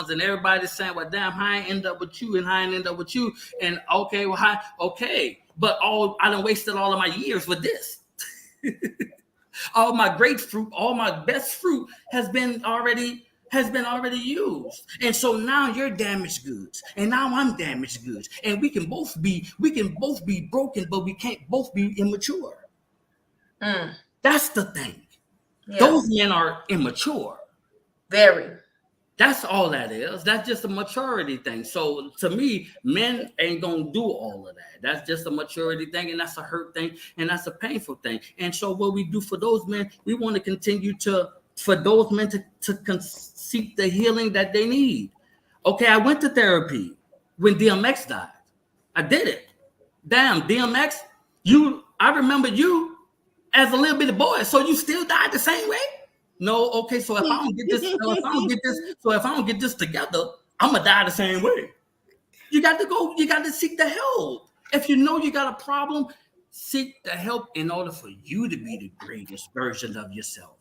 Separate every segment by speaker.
Speaker 1: ones, and everybody's saying, well, damn, how I end up with you and how I end up with you. And okay, well, how, okay. But I done wasted all of my years with this. All my great fruit, all my best fruit has been already used. And so now you're damaged goods. And now I'm damaged goods. And we can both be broken, but we can't both be immature. That's the thing. Yeah. Those men are immature.
Speaker 2: Very.
Speaker 1: That's all that is. That's just a maturity thing. So to me, men ain't gonna do all of that. That's just a maturity thing, and that's a hurt thing, and that's a painful thing. And so what we do for those men, we want to continue for those men to seek the healing that they need. Okay, I went to therapy when DMX died. I did it. Damn, DMX, I remember you as a little bitty boy, so you still died the same way? No, okay, so if I don't get this together, I'm gonna die the same way. You got to seek the help. If you know you got a problem, seek the help in order for you to be the greatest version of yourself.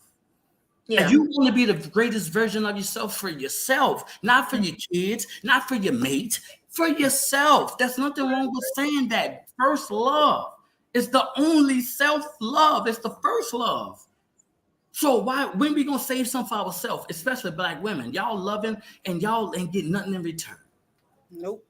Speaker 1: Yeah. And you want to be the greatest version of yourself for yourself, not for your kids, not for your mate, for yourself. There's nothing wrong with saying that. First love is the only self-love. It's the first love. So when we gonna save some for ourselves, especially Black women? Y'all loving and y'all ain't getting nothing in return.
Speaker 3: Nope.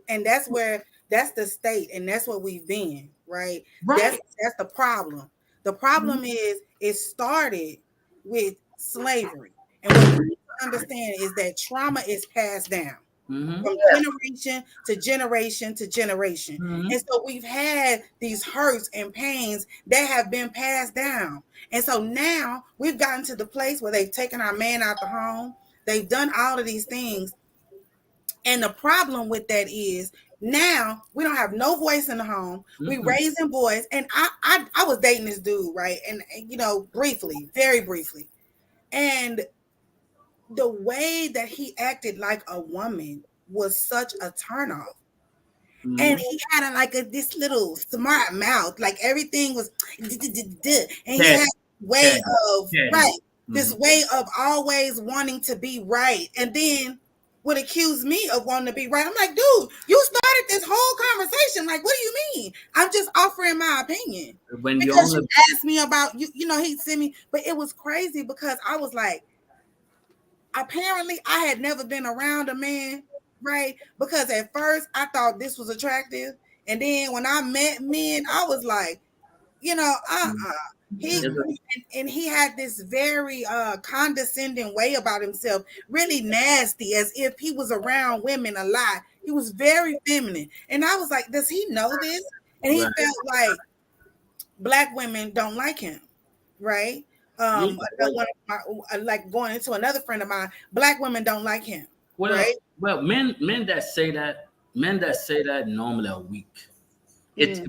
Speaker 3: And that's the state, and that's what we've been, right? That's the problem. The problem is it started with slavery. And what we understand is that trauma is passed down from generation to generation to generation. And so we've had these hurts and pains that have been passed down. And so now we've gotten to the place where they've taken our man out the home. They've done all of these things. And the problem with that is now we don't have no voice in the home. We raising boys. And I was dating this dude, right? And briefly, very briefly. And the way that he acted like a woman was such a turnoff. And he had this little smart mouth, like everything was, and he had this way of always wanting to be right, and then would accuse me of wanting to be right. I'm like, dude, you started this whole conversation. Like, what do you mean? I'm just offering my opinion. Because you asked me about he sent me, but it was crazy because I was like, apparently I had never been around a man, right? Because at first I thought this was attractive. And then when I met men, I was like, He had this very condescending way about himself, really nasty, as if he was around women a lot. He was very feminine. And I was like, does he know this? And he felt like Black women don't like him, right? Like going into another friend of mine, Black women don't like him.
Speaker 1: Right? Well, men that say that normally are weak.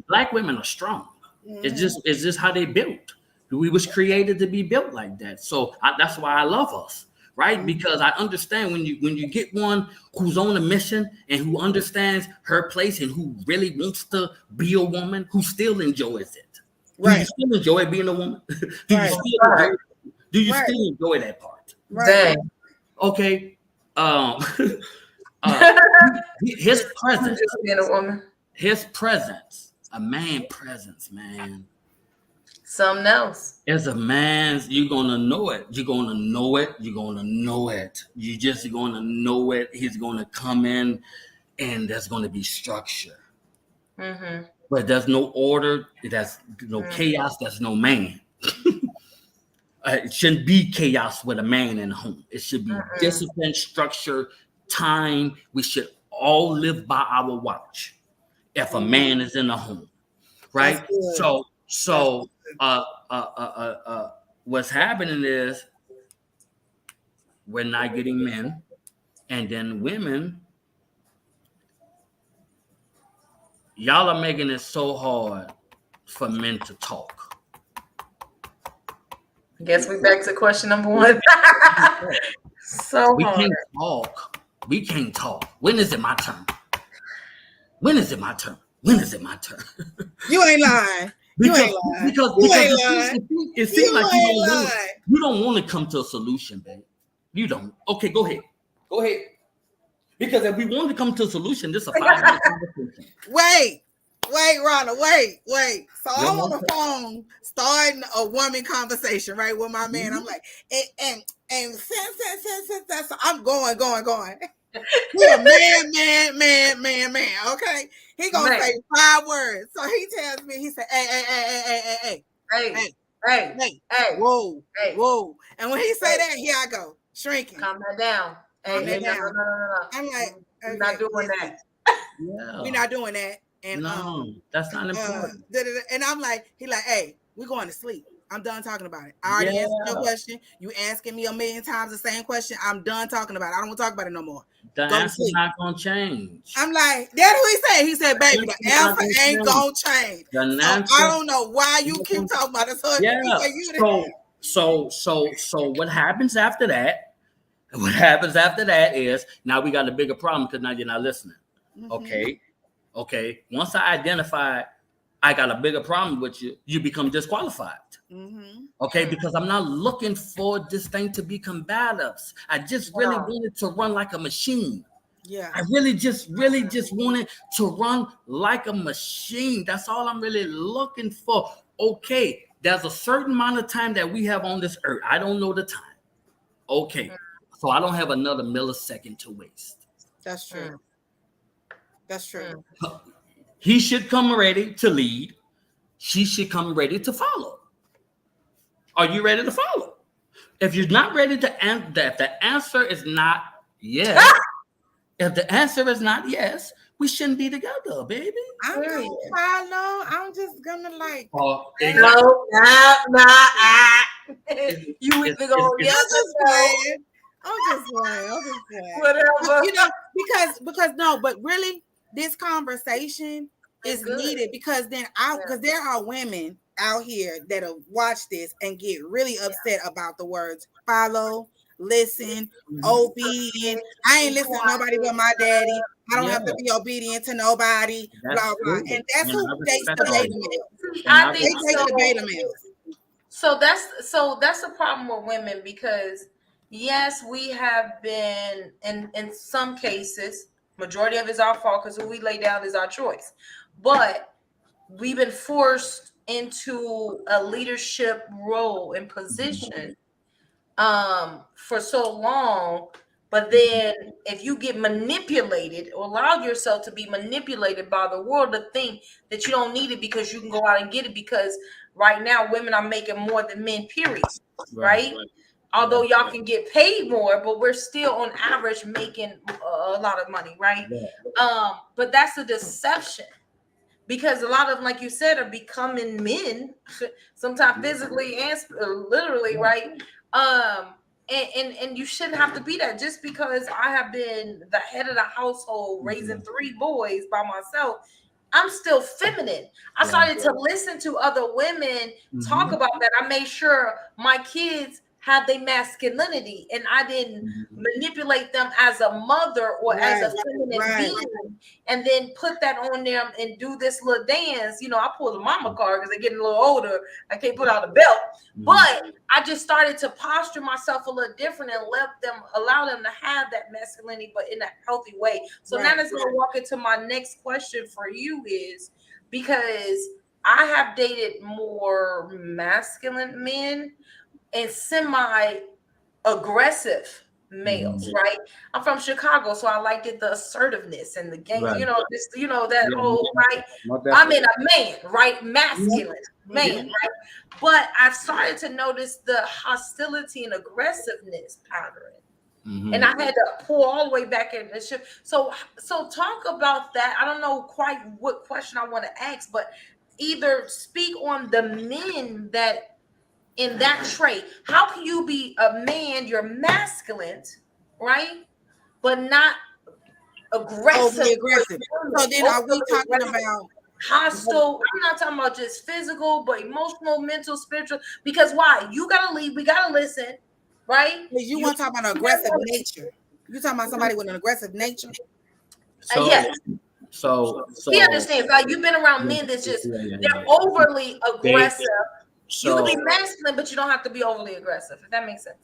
Speaker 1: Black women are strong. It's just how they built. We was created to be built like that. So that's why I love us, right? Because I understand when you get one who's on a mission and who understands her place and who really wants to be a woman, who still enjoys it. Right. Do you still enjoy being a woman? Do you still enjoy that part?
Speaker 2: Right.
Speaker 1: Okay. His presence.
Speaker 2: Being a woman.
Speaker 1: His presence. A man presence, man.
Speaker 2: Something else.
Speaker 1: As a man, you're gonna know it. You're gonna know it. You're gonna know it. You're just gonna know it. He's gonna come in, and there's gonna be structure. But there's no order. There's no chaos. There's no man. It shouldn't be chaos with a man in the home. It should be discipline, structure, time. We should all live by our watch. If a man is in the home, right? So what's happening is we're not getting men, and then women. Y'all are making it so hard for men to talk.
Speaker 2: I guess we're back to question number one.
Speaker 1: We can't talk. We can't talk. When is it my turn? When is it my turn? When is it my turn?
Speaker 3: You ain't lying.
Speaker 1: Because it seems like you don't want to come to a solution, babe. You don't. Okay, go ahead. Because if we want to come to a solution, this is a 5-minute conversation.
Speaker 3: Wait, Ronald, wait. So
Speaker 1: Your
Speaker 3: I'm on
Speaker 1: mom-
Speaker 3: the phone starting a woman conversation, right, with my man. I'm like, and so I'm going. He a man. Okay, he gonna
Speaker 2: Man.
Speaker 3: say 5 words. So he tells me, he said, hey, whoa. And when he say that, here I go, shrinking.
Speaker 2: Calm that down.
Speaker 3: Calm that down.
Speaker 2: No.
Speaker 3: I'm like,
Speaker 2: we're not doing that.
Speaker 1: Yeah.
Speaker 3: We're not doing that. And
Speaker 1: no, that's not important.
Speaker 3: and I'm like, he like, hey, we're going to sleep. I'm done talking about it. I already answered your question. You asking me a million times the same question. I'm done talking about it. I don't want to talk about it no more.
Speaker 1: The answer's not gonna change.
Speaker 3: I'm like, that's what he said. He said, baby, the answer ain't gonna change. So I don't know why you keep talking about it. So
Speaker 1: yeah. So what happens after that? What happens after that is now we got a bigger problem because now you're not listening.
Speaker 3: Mm-hmm.
Speaker 1: Okay. Once I identify I got a bigger problem with you, you become disqualified.
Speaker 3: Mm-hmm.
Speaker 1: Okay, because I'm not looking for this thing to be combatives. I just really wanted to run like a machine.
Speaker 3: Yeah.
Speaker 1: I really just wanted to run like a machine. That's all I'm really looking for. Okay, there's a certain amount of time that we have on this earth. I don't know the time. Okay, so I don't have another millisecond to waste.
Speaker 3: That's true. That's true.
Speaker 1: He should come ready to lead. She should come ready to follow. Are you ready to follow? If you're not ready to answer, if the answer is not yes, if the answer is not yes, we shouldn't be together, baby.
Speaker 3: I'm gonna follow. I'm just gonna like.
Speaker 2: No. You either go yes or no.
Speaker 3: I'm just playing.
Speaker 2: Whatever.
Speaker 3: You know, because no, but really, this conversation is needed because then because there are women out here that'll watch this and get really upset about the words follow, listen, obedient. I ain't listening to nobody but my daddy. I don't have to be obedient to nobody. Blah blah. And that's who dates the beta male.
Speaker 2: I think
Speaker 3: they take the beta males.
Speaker 2: So that's a problem with women because yes, we have been in some cases, majority of it is our fault because who we lay down is our choice. But we've been forced into a leadership role and position for so long. But then if you get manipulated or allow yourself to be manipulated by the world to think that you don't need it because you can go out and get it because right now women are making more than men, period. Right? Although y'all can get paid more, but we're still on average making a lot of money, right? But that's a deception. Because a lot of them, like you said, are becoming men, sometimes physically and literally, right? And you shouldn't have to be that. Just because I have been the head of the household, raising 3 boys by myself, I'm still feminine. I started to listen to other women talk about that. I made sure my kids had their masculinity and I didn't manipulate them as a mother or as a feminine being and then put that on them and do this little dance. You know, I pull the mama card because they're getting a little older. I can't put out a belt. But I just started to posture myself a little different and allow them to have that masculinity, but in a healthy way. So now let's go walk into my next question for you is because I have dated more masculine men and semi-aggressive males, right? I'm from Chicago, so I liked it, the assertiveness and the game, that whole right. I'm in a man, right? Masculine man, right? But I've started to notice the hostility and aggressiveness pattern. And I had to pull all the way back in the ship. So talk about that. I don't know quite what question I want to ask, but either speak on the men that in that trait. How can you be a man, you're masculine, right? But not aggressive.
Speaker 3: So then are we talking about
Speaker 2: hostile? I'm not talking about just physical, but emotional, mental, spiritual. Because why? You gotta lead, we gotta listen, right?
Speaker 3: You want to talk about an aggressive nature. You talking about somebody with an aggressive nature?
Speaker 2: Yes.
Speaker 1: So
Speaker 2: he understands. Like you've been around men that's just they're overly aggressive. You can be masculine, but you don't have to be overly aggressive, if that makes sense.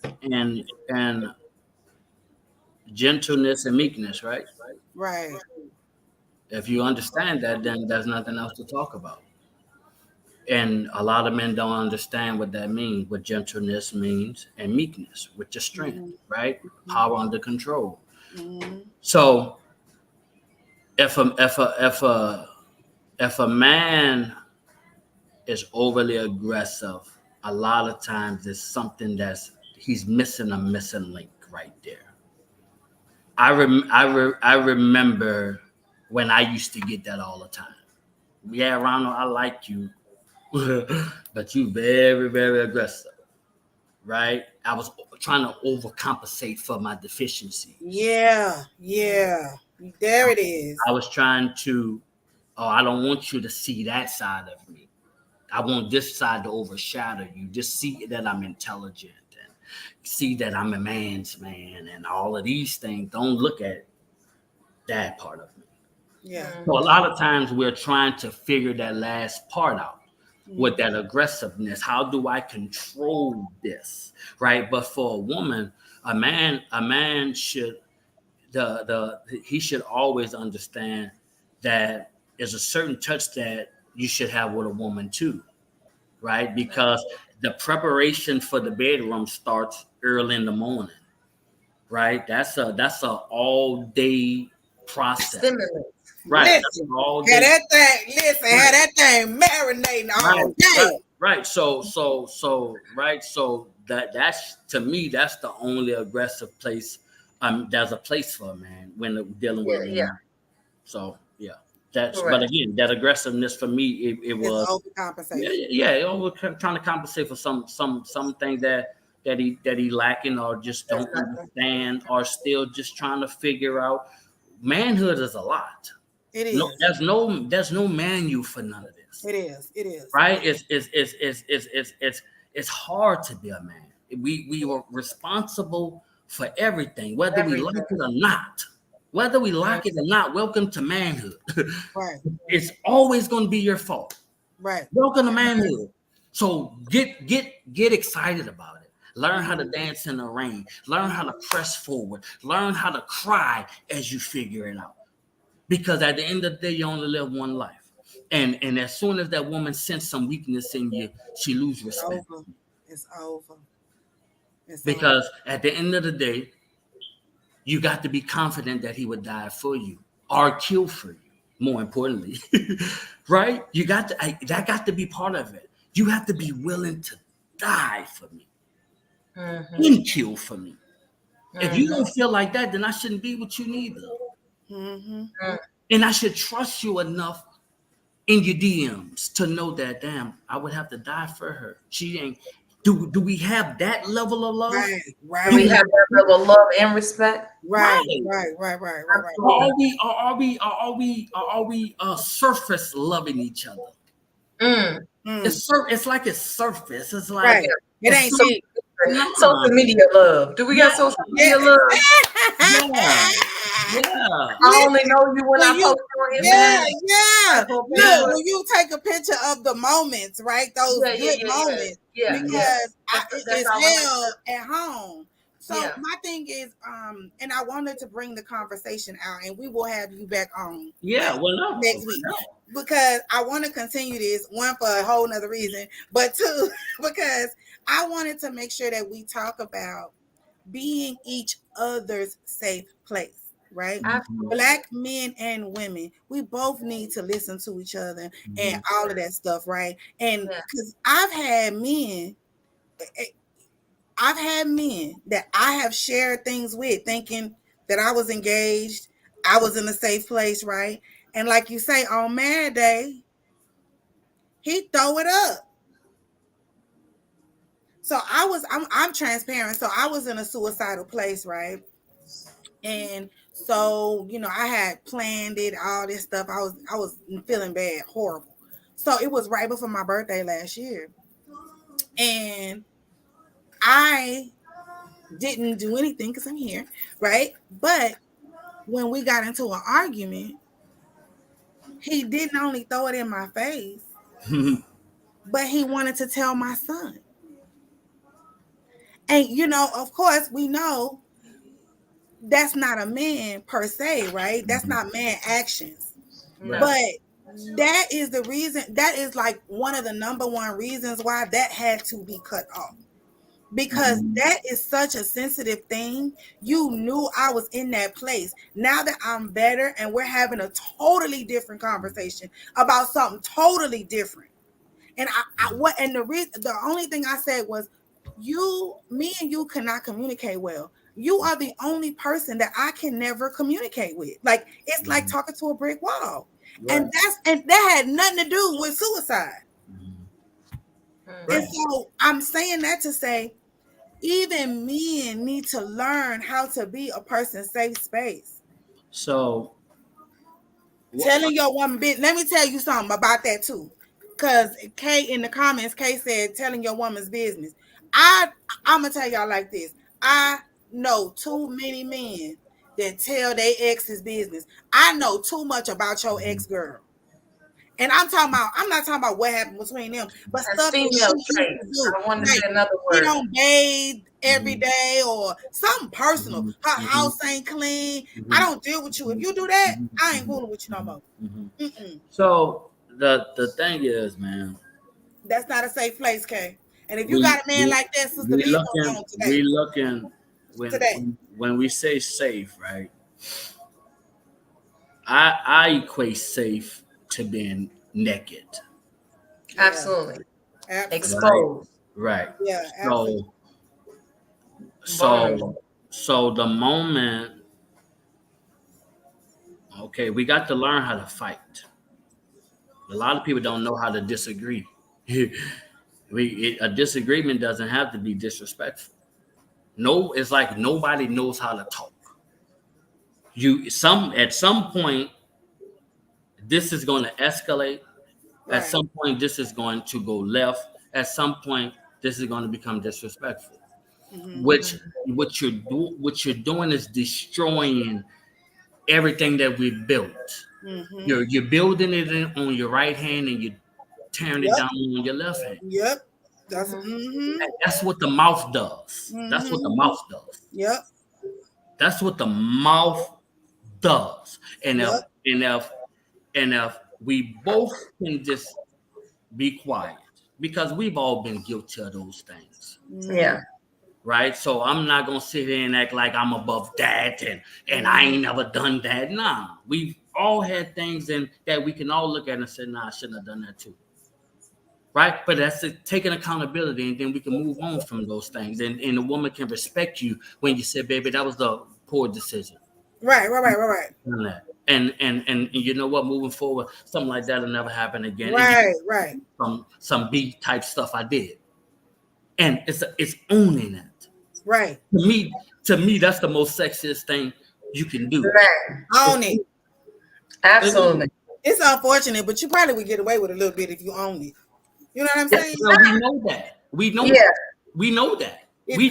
Speaker 1: And gentleness and meekness, right?
Speaker 3: Right.
Speaker 1: If you understand that, then there's nothing else to talk about. And a lot of men don't understand what that means, what gentleness means, and meekness, which is strength,
Speaker 3: Mhm.
Speaker 1: right? Power under control.
Speaker 3: Mhm.
Speaker 1: So if a man is overly aggressive, a lot of times it's something that's he's missing a missing link right there. I remember when I used to get that all the time. Yeah, Ronald, I like you, but you very, very aggressive, right? I was trying to overcompensate for my deficiencies.
Speaker 3: Yeah. Yeah. There it is.
Speaker 1: I was trying to, oh, I don't want you to see that side of me. I want this side to overshadow you. Just see that I'm intelligent and see that I'm a man's man and all of these things. Don't look at that part of me.
Speaker 3: Yeah.
Speaker 1: So a lot of times we're trying to figure that last part out with that
Speaker 3: Mhm.
Speaker 1: aggressiveness. How do I control this? Right. But for a woman, a man should he should always understand that there's a certain touch that you should have with a woman too, right? Because the preparation for the bedroom starts early in the morning, right? That's a all day process,
Speaker 2: Stimulus.
Speaker 1: right? That's
Speaker 3: Listen,
Speaker 1: an all
Speaker 3: had
Speaker 1: day,
Speaker 3: that thing. Listen, had that thing marinating
Speaker 1: right,
Speaker 3: all day.
Speaker 1: right. So that's to me that's the only aggressive place. There's a place for a man when dealing with
Speaker 2: Yeah,
Speaker 1: a
Speaker 2: yeah,
Speaker 1: woman. So yeah, but
Speaker 2: correct.
Speaker 1: again, that aggressiveness for me, it
Speaker 3: It's
Speaker 1: was
Speaker 3: overcompensation.
Speaker 1: we're trying to compensate for something that he lacking or just
Speaker 2: That's
Speaker 1: don't
Speaker 2: nothing.
Speaker 1: understand or still just trying to figure out. Manhood is a lot.
Speaker 3: It
Speaker 1: No,
Speaker 3: is.
Speaker 1: there's no manual for none of this,
Speaker 3: It is. It is.
Speaker 1: right? It's hard to be a man. We were responsible for everything, whether we like
Speaker 2: Everything.
Speaker 1: it or not. Whether we like it or not, welcome to manhood.
Speaker 3: Right.
Speaker 1: It's always going to be your fault.
Speaker 3: Right.
Speaker 1: Welcome to manhood. So get excited about it. Learn how to
Speaker 3: Mhm.
Speaker 1: dance in the rain. Learn how to press forward. Learn how to cry as you figure it out. Because at the end of the day, you only live one life. And as soon as that woman senses some weakness in you, she loses
Speaker 3: It's
Speaker 1: respect.
Speaker 3: over. It's over. It's over.
Speaker 1: Because at the end of the day, you got to be confident that he would die for you or kill for you. More importantly, right? That got to be part of it. You have to be willing to die for me
Speaker 2: Mm-hmm.
Speaker 1: and kill for me. If you
Speaker 2: Mm-hmm.
Speaker 1: don't feel like that, then I shouldn't be with you neither.
Speaker 3: Mm-hmm.
Speaker 1: And I should trust you enough in your DMs to know that, damn, I would have to die for her. She ain't. Do we have that level of love?
Speaker 3: Right.
Speaker 2: Do we
Speaker 3: Right.
Speaker 2: have that level of love and respect?
Speaker 3: Right.
Speaker 1: Right.
Speaker 3: Right. Right. Right. Right. Right.
Speaker 1: Or are we surface loving each other?
Speaker 2: Mm.
Speaker 3: Mm.
Speaker 1: It's like it's surface. It's like
Speaker 3: Right. It
Speaker 1: it's
Speaker 3: ain't
Speaker 1: some,
Speaker 3: deep.
Speaker 1: nah.
Speaker 2: Social media love. Do we got
Speaker 1: Yeah,
Speaker 2: social
Speaker 3: Yeah.
Speaker 2: media love?
Speaker 1: yeah, yeah.
Speaker 2: I only know you when I
Speaker 3: When you,
Speaker 2: post on
Speaker 3: yeah,
Speaker 2: Instagram.
Speaker 3: yeah.
Speaker 2: Or
Speaker 3: Look,
Speaker 2: Facebook.
Speaker 3: when you take a picture of the moments, right? Those
Speaker 2: Yeah, yeah,
Speaker 3: good
Speaker 2: yeah, yeah,
Speaker 3: moments,
Speaker 2: yeah, yeah.
Speaker 3: because
Speaker 2: That's
Speaker 3: it's
Speaker 2: our
Speaker 3: hell
Speaker 2: relationship.
Speaker 3: at home. So
Speaker 2: Yeah.
Speaker 3: my thing is, and I wanted to bring the conversation out, and we will have you back on
Speaker 1: Yeah,
Speaker 3: like
Speaker 1: well,
Speaker 3: next week because I want to continue this one for a whole nother reason, but two because I wanted to make sure that we talk about being each other's safe place, right?
Speaker 2: Absolutely.
Speaker 3: Black men and women, we both need to listen to each other and
Speaker 1: Mhm.
Speaker 3: all of that stuff, right? And
Speaker 2: Yeah.
Speaker 3: because I've had men that I have shared things with, thinking that I was engaged, I was in a safe place, right? And like you say, on Mad Day, he throw it up. So I'm transparent. So I was in a suicidal place, right? And so, I had planned it, all this stuff. I was feeling bad, horrible. So it was right before my birthday last year. And I didn't do anything because I'm here, right? But when we got into an argument, he didn't only throw it in my face, but he wanted to tell my son. And of course, we know that's not a man per se, right? That's not man actions.
Speaker 1: Right.
Speaker 3: But that is the reason, that is like one of the number one reasons why that had to be cut off. Because that is such a sensitive thing. You knew I was in that place. Now that I'm better and we're having a totally different conversation about something totally different. And the only thing I said was, me and you cannot communicate well. You are the only person that I can never communicate with. Like, it's like talking to a brick wall. Right. And that had nothing to do with suicide. Right. And so I'm saying that to say, even men need to learn how to be a person's safe space.
Speaker 1: So
Speaker 3: telling your woman, let me tell you something about that too. Because Kay in the comments, Kay said telling your woman's business. I'm gonna tell y'all like this. I know too many men that tell their ex's business. I know too much about your ex girl. And I'm not talking about what happened between them, but stuff
Speaker 2: female traits. I want to say another word.
Speaker 3: You don't bathe every day or something personal. Her house ain't clean. I don't deal with you. If you do that, I ain't fooling with you no more.
Speaker 1: So the thing is, man,
Speaker 3: that's not a safe place, Kay. And if you got a man like that, sister,
Speaker 1: we looking when we say safe, right? I equate safe to being naked.
Speaker 2: Absolutely.
Speaker 3: Exposed.
Speaker 1: Right.
Speaker 3: Yeah. Absolutely.
Speaker 1: So the moment, okay, we got to learn how to fight. A lot of people don't know how to disagree. A disagreement doesn't have to be disrespectful. No, it's like nobody knows how to talk. At some point, this is going to escalate. Right. At some point, this is going to go left. At some point, this is going to become disrespectful. What you're doing is destroying everything that we've built. You're building it on your right hand and you're tearing it down on your left hand.
Speaker 3: Yep.
Speaker 1: That's what the mouth does. That's what the mouth does.
Speaker 3: Yep.
Speaker 1: That's what the mouth does. And if we both can just be quiet, because we've all been guilty of those things.
Speaker 2: Yeah.
Speaker 1: Right. So I'm not gonna sit here and act like I'm above that and I ain't never done that. Nah, we've all had things that we can all look at and say, nah, I shouldn't have done that too. Right. But that's taking accountability, and then we can move on from those things. And a woman can respect you when you say, baby, that was the poor decision.
Speaker 3: Right.
Speaker 1: And you know what? Moving forward, something like that will never happen again.
Speaker 3: Right.
Speaker 1: From some B type stuff I did, and it's owning it.
Speaker 3: Right.
Speaker 1: To me, that's the most sexiest thing you can do.
Speaker 2: Right.
Speaker 3: Own it.
Speaker 2: Absolutely.
Speaker 3: It's unfortunate, but you probably would get away with a little bit if you own it. You know what I'm saying?
Speaker 1: Well, we know that. We know that. We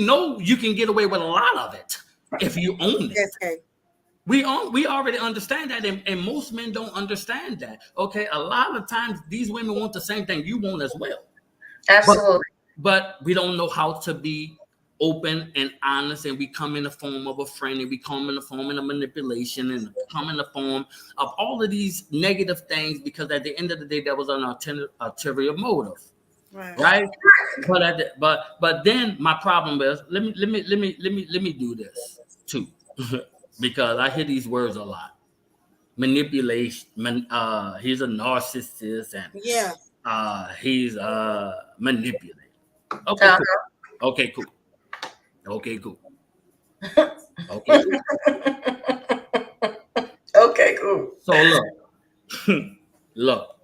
Speaker 1: know you can get away with a lot of it if you own it.
Speaker 3: Okay.
Speaker 1: We already understand that, and most men don't understand that. Okay, a lot of times these women want the same thing you want as well.
Speaker 2: Absolutely.
Speaker 1: But we don't know how to be open and honest, and we come in the form of a friend, and we come in the form of manipulation, and come in the form of all of these negative things, because at the end of the day, that was an ulterior motive. Right. But then my problem is, let me do this too. Because I hear these words a lot. Manipulation. He's a narcissist, and he's manipulating. Okay, cool. Okay, cool. Okay, cool.
Speaker 2: Okay, cool.
Speaker 1: So look.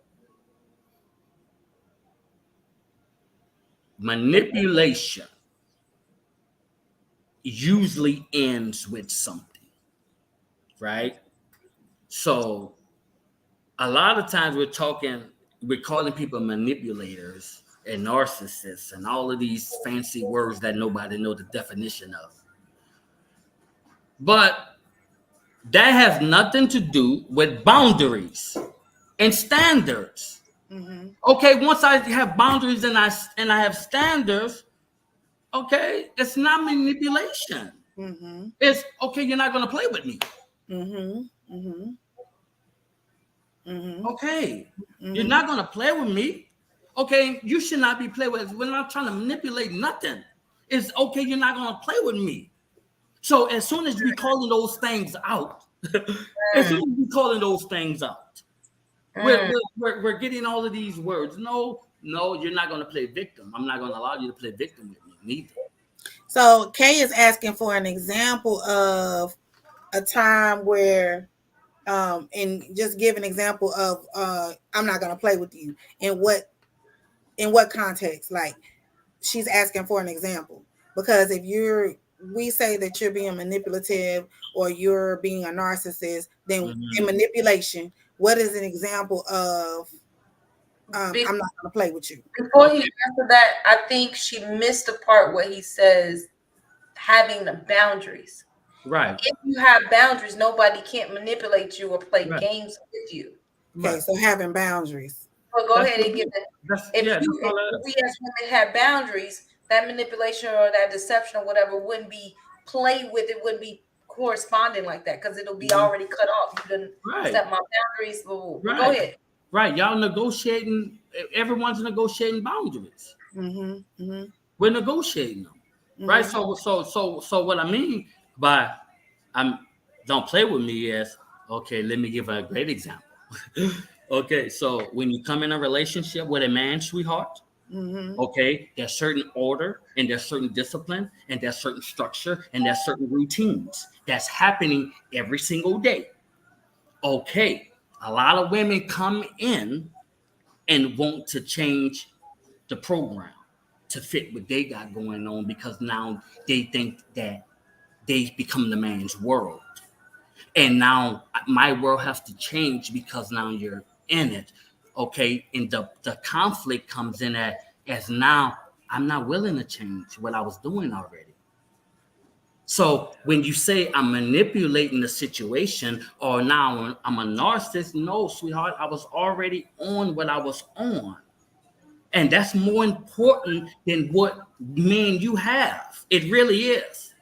Speaker 1: Manipulation usually ends with something. Right? So a lot of times we're calling people manipulators and narcissists and all of these fancy words that nobody knows the definition of. But that has nothing to do with boundaries and standards. Okay, once I have boundaries and I have standards, okay, it's not manipulation. It's okay, you're not going to play with me. Okay, you're not going to play with me. Okay, you should not be playing with. We're not trying to manipulate nothing. It's okay, you're not going to play with me. So as soon as we calling those things out, we're getting all of these words. No, you're not going to play victim. I'm not going to allow you to play victim with me neither.
Speaker 3: So Kay is asking for an example of a time where, and just give an example of, I'm not going to play with you. In what context? Like, she's asking for an example, because if we say that you're being manipulative or you're being a narcissist, then in manipulation, what is an example of, I'm not going to play with you?
Speaker 2: Before he answered that, I think she missed the part where he says having the boundaries.
Speaker 1: Right.
Speaker 2: If you have boundaries, nobody can't manipulate you or play games with you.
Speaker 3: Okay, so having boundaries.
Speaker 2: Well, go ahead and give it. If we as women have boundaries, that manipulation or that deception or whatever wouldn't be played with. It wouldn't be corresponding like that, because it'll be already cut off. You didn't set my boundaries. Go ahead.
Speaker 1: Right, y'all negotiating. Everyone's negotiating boundaries. We're negotiating them, right? So what I mean by don't play with me is, okay, let me give a great example. Okay, so when you come in a relationship with a man, sweetheart, okay, there's certain order and there's certain discipline and there's certain structure and there's certain routines that's happening every single day. Okay, a lot of women come in and want to change the program to fit what they got going on, because now they think that they become the man's world. And now my world has to change because now you're in it. Okay. And the conflict comes in as now I'm not willing to change what I was doing already. So when you say I'm manipulating the situation or now I'm a narcissist, no, sweetheart, I was already on what I was on. And that's more important than what men you have. It really is.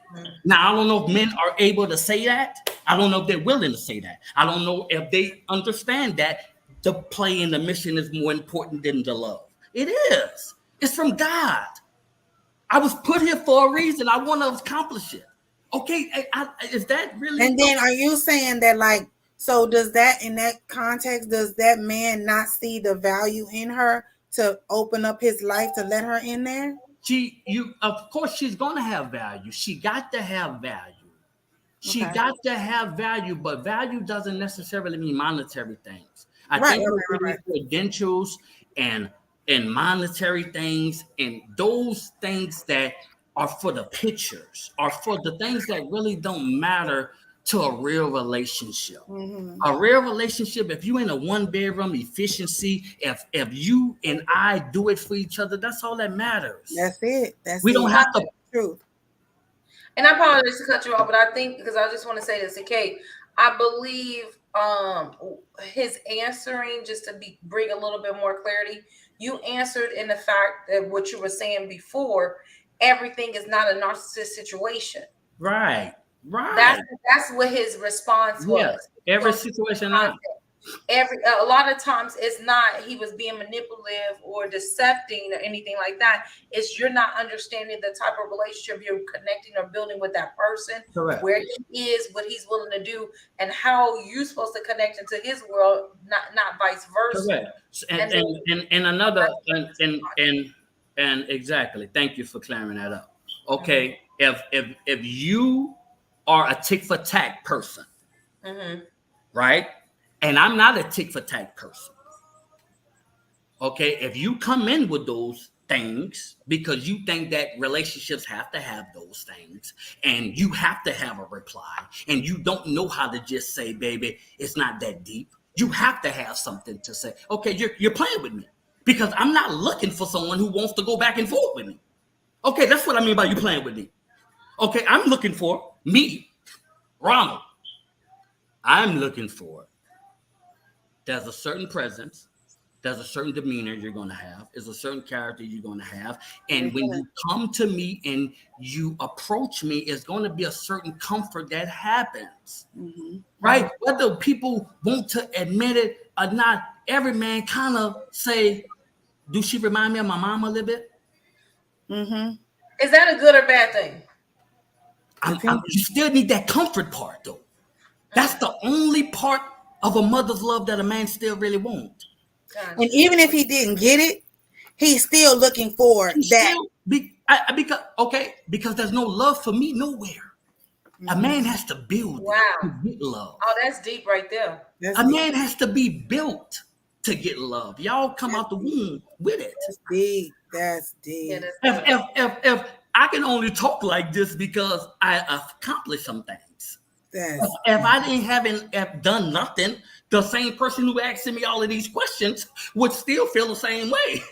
Speaker 1: Now, I don't know if men are able to say that. I don't know if they're willing to say that. I don't know if they understand that the play and the mission is more important than the love. It is. It's from God. I was put here for a reason. I want to accomplish it. Okay, is that really?
Speaker 3: And then are you saying that, like, so does that, in that context, does that man not see the value in her to open up his life to let her in there?
Speaker 1: Of course, she's gonna have value. She got to have value. She got to have value, but value doesn't necessarily mean monetary things. I think credentials and monetary things and those things that are for the pictures, are for the things that really don't matter to a real relationship. A real relationship, if you in a one bedroom efficiency, if you and I do it for each other, that's all that matters.
Speaker 3: That's it.
Speaker 1: We don't have to.
Speaker 3: Truth.
Speaker 2: And I apologize to cut you off, but I think, because I just want to say this, okay, I believe his answering, just to bring a little bit more clarity, you answered in the fact that what you were saying before, everything is not a narcissist situation.
Speaker 1: Right.
Speaker 2: That's what his response was.
Speaker 1: Every situation.
Speaker 2: A lot of times it's not he was being manipulative or decepting or anything like that. It's you're not understanding the type of relationship you're connecting or building with that person.
Speaker 1: Correct.
Speaker 2: Where he is, what he's willing to do, and how you're supposed to connect into his world, not vice versa.
Speaker 1: Correct. And exactly. Thank you for clearing that up. Okay, if you are a tick for tack person, right? And I'm not a tick for tack person. Okay, if you come in with those things because you think that relationships have to have those things and you have to have a reply and you don't know how to just say, baby, it's not that deep. You have to have something to say. Okay, you're playing with me because I'm not looking for someone who wants to go back and forth with me. Okay, that's what I mean by you playing with me. Okay, I'm looking for me, Ronald. I'm looking for there's a certain presence there's a certain demeanor you're going to have. There's a certain character you're going to have. And when you come to me and you approach me, it's going to be a certain comfort that happens. Right? Whether people want to admit it or not, every man kind of say, do she remind me of my mom a little bit?
Speaker 2: Is that a good or bad thing?
Speaker 1: You still need that comfort part, though. That's the only part of a mother's love that a man still really wants.
Speaker 3: And even if he didn't get it, he's still looking for that.
Speaker 1: Because there's no love for me nowhere. A man has to build to get love.
Speaker 2: Oh, that's deep right there.
Speaker 1: Man has to be built to get love. Y'all come out the womb with it.
Speaker 3: That's deep. That's deep.
Speaker 1: If I can only talk like this because I accomplished some things. If I haven't done nothing, the same person who asking me all of these questions would still feel the same way.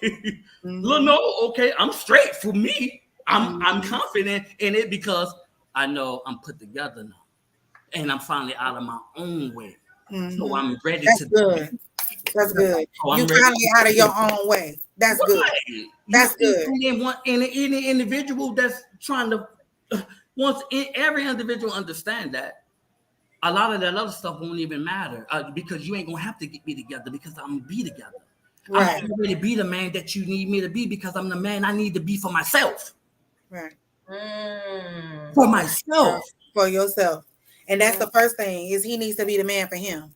Speaker 1: Okay, I'm straight for me. I'm confident in it because I know I'm put together now, and I'm finally out of my own way. So I'm ready
Speaker 3: That's good. That's good. You finally out of your own way. That's good. That's good. Any
Speaker 1: individual that's trying to every individual understand that a lot of that other stuff won't even matter because you ain't gonna have to get me together because I'm gonna be together.
Speaker 3: Right.
Speaker 1: I'm ready to be the man that you need me to be because I'm the man I need to be for myself.
Speaker 3: Right.
Speaker 1: For myself.
Speaker 3: For yourself. And that's the first thing is he needs to be the man for him.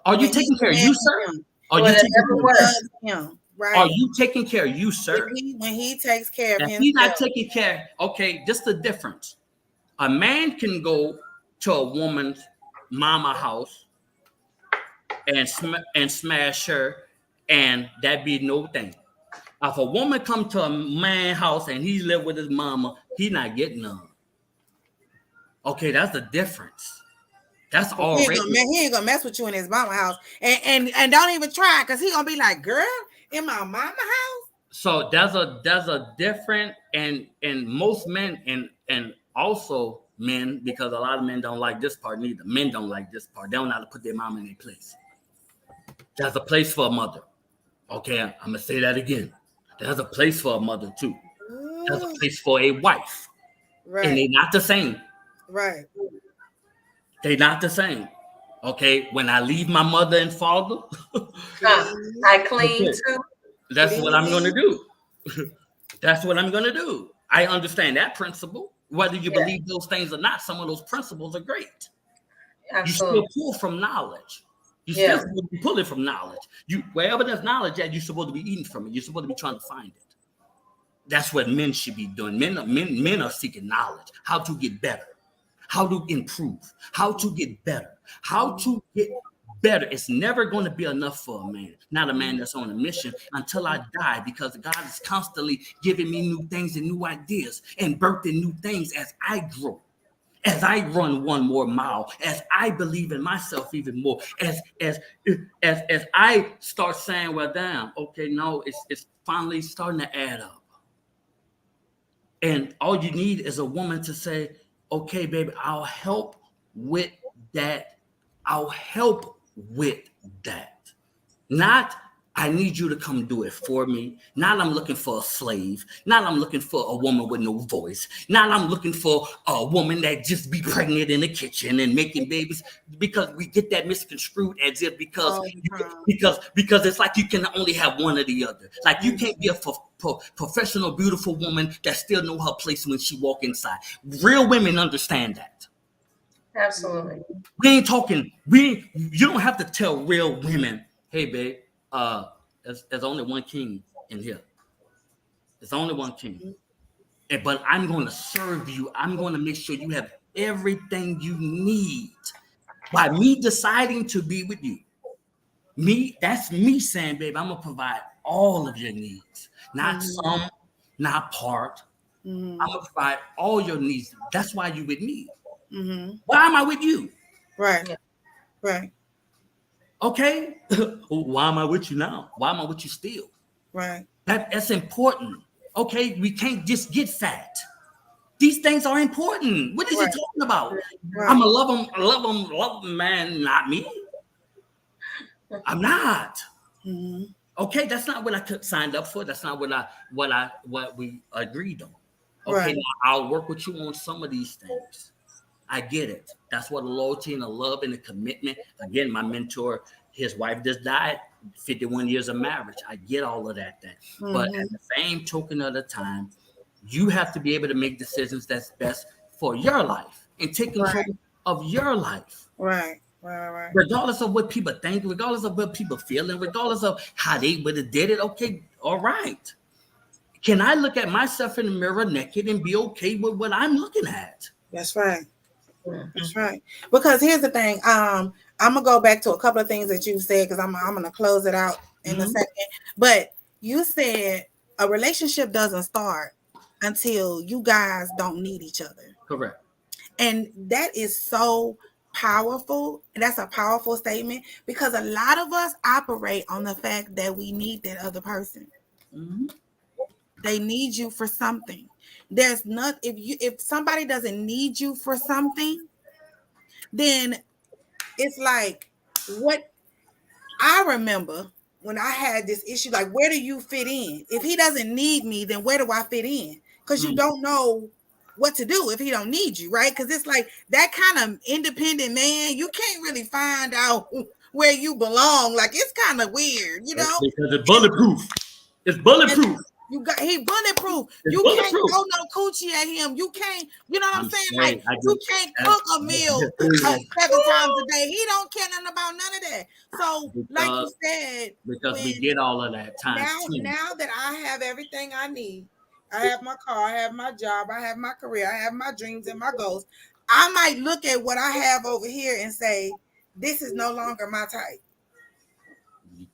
Speaker 1: Are you taking care of you, sir? Are you taking care of him? Right. Are you taking care of you, sir?
Speaker 3: When he takes care of himself.
Speaker 1: He's not taking care. Okay, just the difference. A man can go to a woman's mama house and smash her, and that be no thing. If a woman come to a man's house and he live with his mama, he's not getting none. Okay, that's the difference. That's already.
Speaker 3: He ain't gonna mess with you in his mama house, and don't even try because he gonna be like, girl, in my mama house.
Speaker 1: So there's a different and most men and also men, because a lot of men don't like this part neither. Men don't like this part. They don't know how to put their mama in their place. There's a place for a mother. Okay, I'm gonna say that again. There's a place for a mother too. There's a place for a wife. Right. And they're not the same.
Speaker 3: Right.
Speaker 1: They're not the same. Okay, when I leave my mother and father,
Speaker 2: I clean too.
Speaker 1: That's what I'm going to do. That's what I'm going to do. I understand that principle. Whether you believe those things or not, some of those principles are great. Absolutely. You still pull from knowledge. You still supposed to be pulling from knowledge. Wherever there's knowledge at, you're supposed to be eating from it. You're supposed to be trying to find it. That's what men should be doing. Men are seeking knowledge, how to get better, how to improve, how to get better, how to get better. It's never going to be enough for a man, not a man that's on a mission until I die, because God is constantly giving me new things and new ideas and birthing new things as I grow, as I run one more mile, as I believe in myself even more, as I start saying, well, damn, okay, no, it's finally starting to add up. And all you need is a woman to say, okay, baby, I'll help with that. I'll help with that. Not, I need you to come do it for me. Not I'm looking for a slave. Not I'm looking for a woman with no voice. Not I'm looking for a woman that just be pregnant in the kitchen and making babies, because we get that misconstrued as if because it's like you can only have one or the other. Like you can't be a professional, beautiful woman that still know her place when she walk inside. Real women understand that.
Speaker 2: Absolutely.
Speaker 1: We ain't talking. You don't have to tell real women, hey, babe, there's only one king in here. There's only one king. But I'm going to serve you. I'm going to make sure you have everything you need by me deciding to be with you. That's me saying, babe, I'm going to provide all of your needs. Not some, not part. I'm going to provide all your needs. That's why you with me. Why am I with you?
Speaker 3: Right. Yeah. Right.
Speaker 1: Okay. Why am I with you now? Why am I with you still?
Speaker 3: Right.
Speaker 1: That's important. Okay. We can't just get fat. These things are important. What is he talking about? Right. I'm gonna love him, man, not me. I'm not. Okay, that's not what I signed up for. That's not what we agreed on. Okay,
Speaker 3: Right.
Speaker 1: now I'll work with you on some of these things. I get it. That's what the loyalty and the love and the commitment. Again, my mentor, his wife just died, 51 years of marriage. I get all of that thing. But
Speaker 3: Mm-hmm.
Speaker 1: at the same token of the time, you have to be able to make decisions that's best for your life and take control of your life.
Speaker 3: Right. Right.
Speaker 1: Regardless of what people think, regardless of what people feel, and regardless of how they would have did it, okay, all right. Can I look at myself in the mirror naked and be okay with what I'm looking at?
Speaker 3: That's right.
Speaker 2: Mm-hmm.
Speaker 3: That's right. Because here's the thing. I'm gonna go back to a couple of things that you said because I'm gonna close it out in a second. But you said a relationship doesn't start until you guys don't need each other.
Speaker 1: Correct.
Speaker 3: And that is so powerful. And that's a powerful statement because a lot of us operate on the fact that we need that other person.
Speaker 1: Mm-hmm.
Speaker 3: They need you for something. There's not if somebody doesn't need you for something, then it's like what I remember when I had this issue, like where do you fit in? If he doesn't need me, then where do I fit in? Because you don't know what to do if he don't need you, right? Because it's like that kind of independent man, you can't really find out where you belong. Like it's kind of weird, you know?
Speaker 1: Because it's bulletproof. It's bulletproof.
Speaker 3: He bulletproof.
Speaker 1: It's
Speaker 3: You
Speaker 1: bulletproof.
Speaker 3: can't throw no coochie at him. You can't, you know what I'm saying? Like you can't cook a meal 7 times a day. He don't care nothing about none of that. So, like you said,
Speaker 1: because we get all of that time.
Speaker 3: Now that I have everything I need, I have my car, I have my job, I have my career, I have my dreams and my goals. I might look at what I have over here and say, this is no longer my type.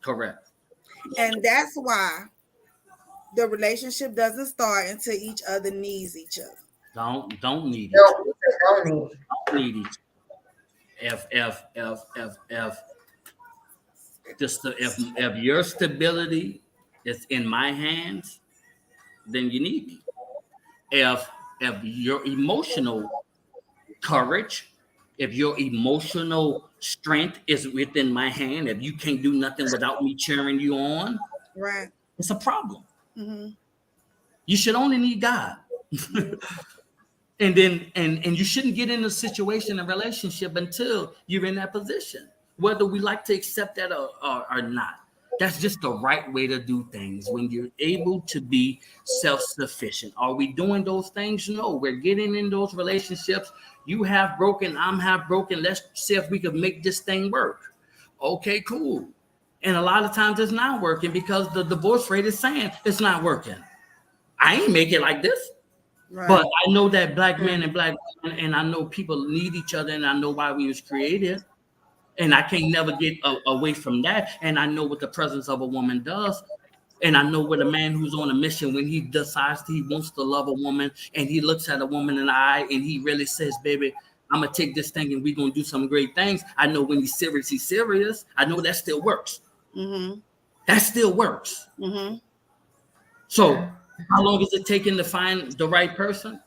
Speaker 1: Correct.
Speaker 3: And that's why the relationship doesn't start until each other needs each other.
Speaker 1: Don't need
Speaker 2: Don't
Speaker 1: need each if your stability is in my hands, then you need me. If your emotional courage, if your emotional strength is within my hand, if you can't do nothing without me cheering you on,
Speaker 3: right,
Speaker 1: it's a problem.
Speaker 3: Mm-hmm.
Speaker 1: You should only need God. and then you shouldn't get in a situation, a relationship until you're in that position, whether we like to accept that or not. That's just the right way to do things when you're able to be self-sufficient. Are we doing those things? No, we're getting in those relationships. You have broken, I'm half broken. Let's see if we can make this thing work. Okay, cool. And a lot of times it's not working because the divorce rate is saying it's not working. I ain't make it like this. Right. But I know that black men and black women, and I know people need each other, and I know why we was created. And I can't never get away from that. And I know what the presence of a woman does. And I know what a man who's on a mission, when he decides he wants to love a woman and he looks at a woman in the eye and he really says, baby, I'm going to take this thing and we're going to do some great things. I know when he's serious. I know that still works. Mm-hmm. That still works. Mm-hmm. So how long is it taking to find the right person?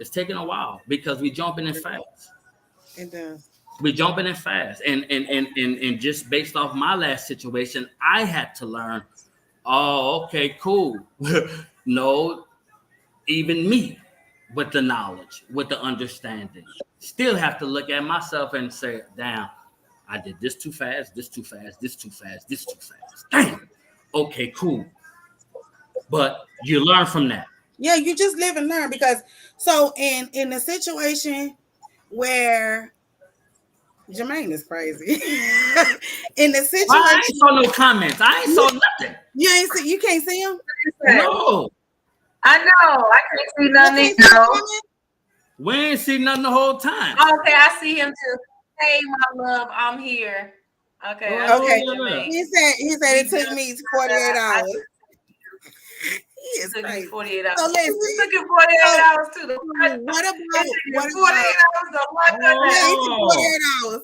Speaker 1: It's taking a while because we're jumping in fast.
Speaker 3: It does.
Speaker 1: We're jumping in fast. And just based off my last situation, I had to learn, oh, okay, cool. No, even me with the knowledge, with the understanding, still have to look at myself and say, damn, I did this too fast, this too fast, this too fast, this too fast. Damn. Okay, cool. But you learn from that.
Speaker 3: Yeah, you just live and learn because so in a situation where Jermaine is crazy. In the situation,
Speaker 1: I ain't saw no comments. I ain't saw nothing.
Speaker 3: You can't see him?
Speaker 1: No.
Speaker 2: I know. I can't see nothing. No.
Speaker 1: We ain't see nothing the whole time.
Speaker 2: Okay, I see him too. Hey, my love, I'm here. Okay.
Speaker 3: Okay. He said it took me 48 hours. He is crazy.
Speaker 2: 48 hours.
Speaker 3: So listen,
Speaker 2: it took him 48 hours too.
Speaker 3: What about
Speaker 2: 48 hours?
Speaker 3: Yeah, it took 48 hours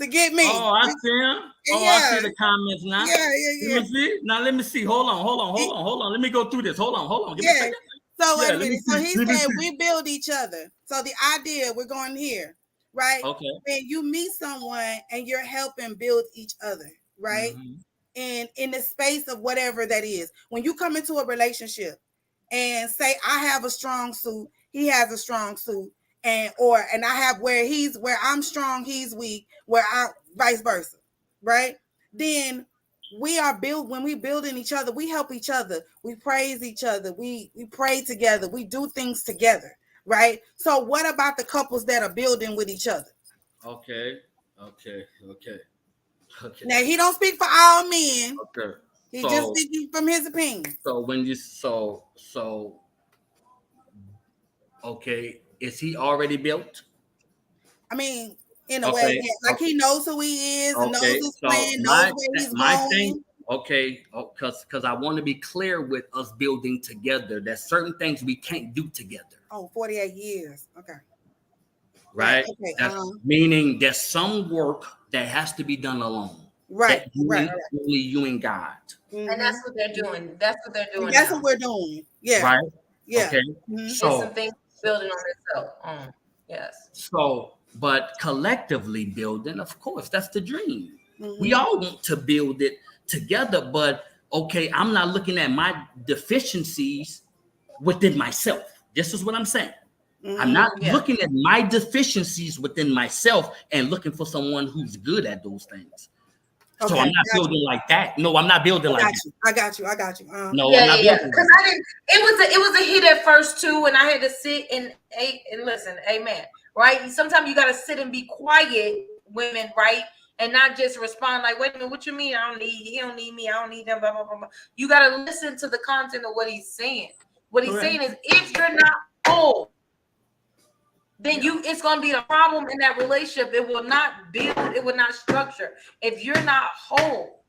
Speaker 3: to get me.
Speaker 1: Oh, I see him. Oh, I see the comments now.
Speaker 3: Yeah.
Speaker 1: Let me see. Now let me see. Hold on. Let me go through this. Hold on. Give me a second.
Speaker 3: So wait a minute. So he said we build each other. So the idea, we're going here, right?
Speaker 1: Okay.
Speaker 3: When you meet someone and you're helping build each other, right? Mm-hmm. in the space of whatever that is. When you come into a relationship and say, I have a strong suit, he has a strong suit, and I have where I'm strong, he's weak, where I vice versa, right? Then when we build in each other, we help each other, we praise each other, we pray together, we do things together, right? So what about the couples that are building with each other?
Speaker 1: Okay.
Speaker 3: Now he don't speak for all men.
Speaker 1: Okay.
Speaker 3: He's just speaking from his opinion.
Speaker 1: So when you okay, is he already built?
Speaker 3: I mean, in a way, yeah. Like he knows who he is, knows his plan, knows where he's going.
Speaker 1: Because I want to be clear with us building together. There's certain things we can't do together.
Speaker 3: 48 years. Okay.
Speaker 1: Right?
Speaker 3: Okay.
Speaker 1: That's meaning there's some work that has to be done alone.
Speaker 3: Right.
Speaker 1: Only you and God.
Speaker 2: Mm-hmm. And that's what they're doing. That's what they're doing.
Speaker 3: That's what we're doing. Yeah.
Speaker 1: Right?
Speaker 3: Yeah.
Speaker 1: Okay.
Speaker 2: Mm-hmm. So some things building on itself. Yes.
Speaker 1: So, but collectively building, of course, that's the dream. Mm-hmm. We all want to build it together, but okay, I'm not looking at my deficiencies within myself. This is what I'm saying. Mm-hmm. I'm not looking at my deficiencies within myself and looking for someone who's good at those things. Okay, so I'm not building like that. No, I'm not building like that.
Speaker 3: I got you.
Speaker 2: No, I'm not building. Because I didn't. It was a hit at first too, and I had to sit and listen. Amen. Right. Sometimes you got to sit and be quiet, women. Right. And not just respond like, wait a minute, what you mean? He don't need me. I don't need them. Blah, blah, blah, blah. You got to listen to the content of what he's saying. What he's saying is, if you're not whole, then it's going to be a problem in that relationship. It will not build. It will not structure. If you're not whole,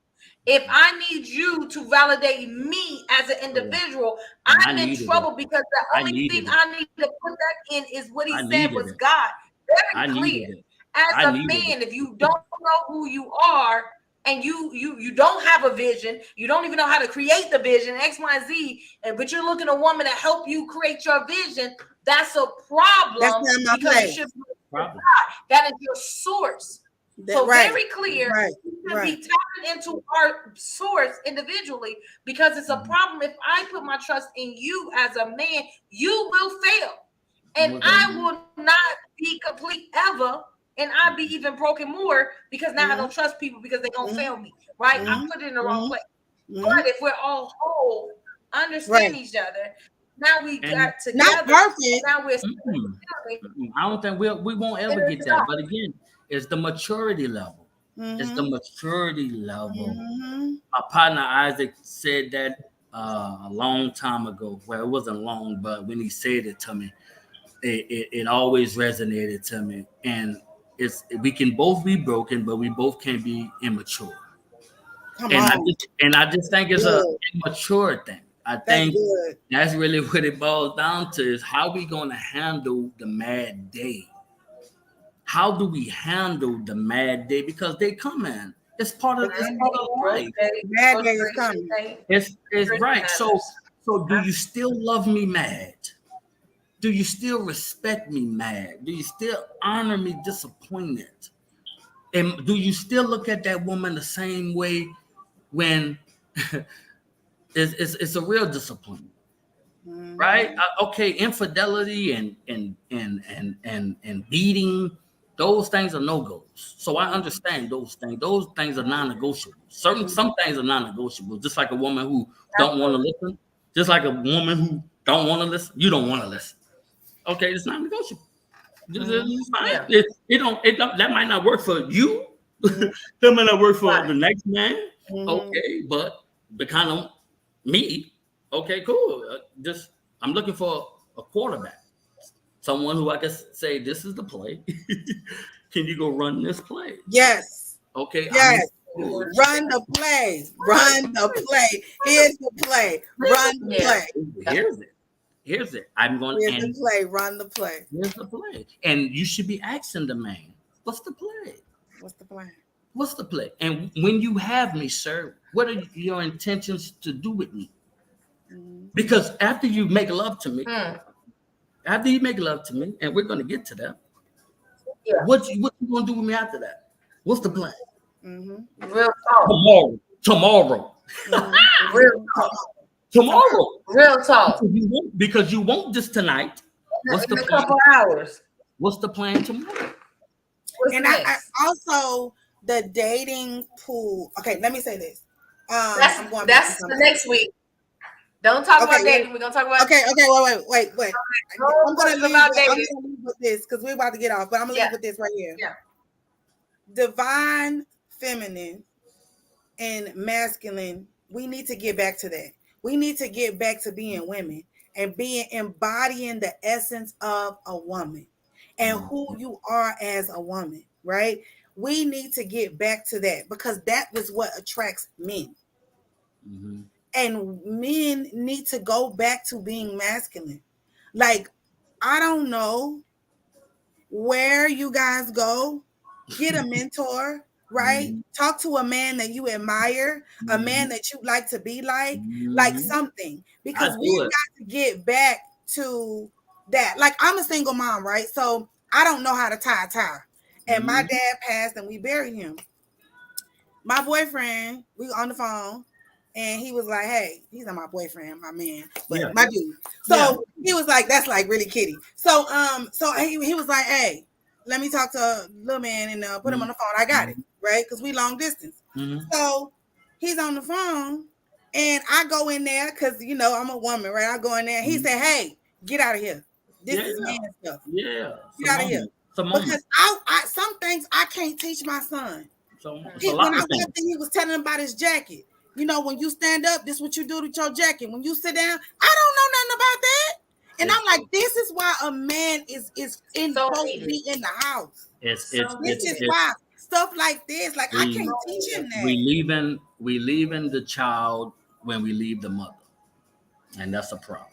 Speaker 2: if I need you to validate me as an individual, I'm in trouble because the only thing I need to put that in is what he said was God. Very clear. As a man, if you don't know who you are and you don't have a vision, you don't even know how to create the vision, X, Y, Z, but you're looking at a woman to help you create your vision, that's a problem.
Speaker 3: That's not my place.
Speaker 2: That is your source. So very clear, you can be tapping into our source individually because it's a problem. If I put my trust in you as a man, you will fail. And I will not be complete ever. And I'd be even broken more because now I don't trust people because they're going to fail me, right? I put it in the wrong place. But if we're all whole, understand each other, now we got together.
Speaker 3: Not perfect.
Speaker 2: Now we're
Speaker 1: I don't think we won't ever get that. But again, it's the maturity level. It's the maturity level. My partner Isaac said that a long time ago. Well, it wasn't long, but when he said it to me, it always resonated to me. And we can both be broken, but we both can be immature. I just think it's a immature thing. I think that's really what it boils down to is how we going to handle the mad day. How do we handle the mad day? Because they come in. It's part of life.
Speaker 3: Mad day is coming.
Speaker 1: It's right. So do you still love me mad? Do you still respect me mad? Do you still honor me disappointed? And do you still look at that woman the same way when it's a real disappointment? Right? Okay, infidelity and beating, those things are no-goes. So I understand those things. Those things are non-negotiable. Some things are non-negotiable. Just like a woman who don't want to listen. Just like a woman who don't want to listen. You don't want to listen. Okay, it's not negotiable. It's fine. That might not work for you. That might not work for the next man. Okay, but kind of me. Okay, cool. I'm looking for a quarterback, someone who I can say, "This is the play. Can you go run this play?"
Speaker 3: Yes.
Speaker 1: Okay.
Speaker 3: Yes. Run the play. Run the play. Here's the play. Run the play.
Speaker 1: Here's it. I'm going
Speaker 3: to the play. Run the play.
Speaker 1: Here's the play. And you should be asking the man, what's the play?
Speaker 3: What's the plan?
Speaker 1: What's the play? And when you have me, sir, what are your intentions to do with me? Because after you make love to me, and we're going to get to that, what you going to do with me after that? What's the plan?
Speaker 2: Real talk.
Speaker 1: tomorrow.
Speaker 2: Real talk.
Speaker 1: Tomorrow.
Speaker 2: Real talk.
Speaker 1: Because you want this tonight. What's the
Speaker 2: In a
Speaker 1: plan?
Speaker 2: couple hours.
Speaker 1: What's the plan tomorrow?
Speaker 2: What's
Speaker 3: And I also the dating pool. Okay, let me say this.
Speaker 2: That's the next week. Don't talk about dating. We're gonna talk about.
Speaker 3: Okay. Wait. I'm gonna leave with this because we're about to get off, but I'm gonna leave with this right here.
Speaker 2: Yeah.
Speaker 3: Divine feminine and masculine. We need to get back to that. We need to get back to being women and embodying the essence of a woman and who you are as a woman, right? We need to get back to that because that was what attracts men. Mm-hmm. And men need to go back to being masculine. Like, I don't know where you guys go. Get a mentor, right? Mm-hmm. Talk to a man that you admire, a man that you like to be like something. Because we got to get back to that. Like, I'm a single mom, right? So I don't know how to tie a tie. And my dad passed and we buried him. My boyfriend, we were on the phone. And he was like, hey, he's not my boyfriend, my man, but my dude. So he was like, that's like really kitty. So he was like, hey, let me talk to a little man and put him on the phone. I got it, right? Because we long distance. So he's on the phone and I go in there because, you know, I'm a woman, right? I go in there. He said, hey, get out of here. This is man stuff. Yeah. Get out of here. Because I some things I can't teach my son. When I walked in, he was telling him about his jacket. You know, when you stand up, this is what you do with your jacket. When you sit down, I don't know nothing about that. And I'm like, this is why a man is supposed to be in the house. This is why stuff like this, like I can't teach him that.
Speaker 1: We leaving the child when we leave the mother, and that's a problem.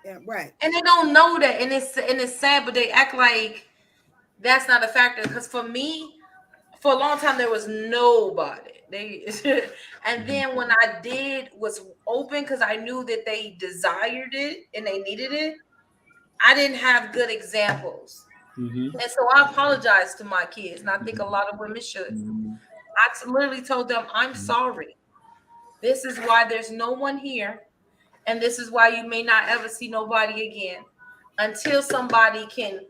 Speaker 3: Yeah, right.
Speaker 2: And they don't know that, and it's sad, but they act like that's not a factor. Because for me, for a long time, there was nobody. And then when I was open because I knew that they desired it and they needed it, I didn't have good examples. And so I apologize to my kids, and I think a lot of women should. I literally told them, I'm sorry. This is why there's no one here, and this is why you may not ever see nobody again until somebody can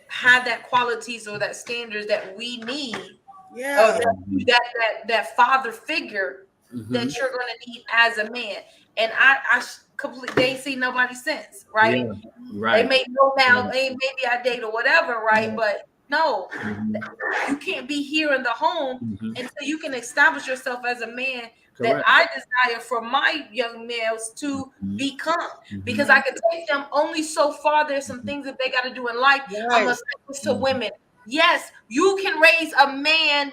Speaker 2: have that qualities or that standards that we need. That father figure that you're going to need as a man. And I completely, they ain't see nobody since, right? They may know now, maybe I date or whatever, right? But no, you can't be here in the home until you can establish yourself as a man that I desire for my young males to become. Because I can take them only so far. There's some things that they got to do in life. I'm going to say this to women. Yes, you can raise a man,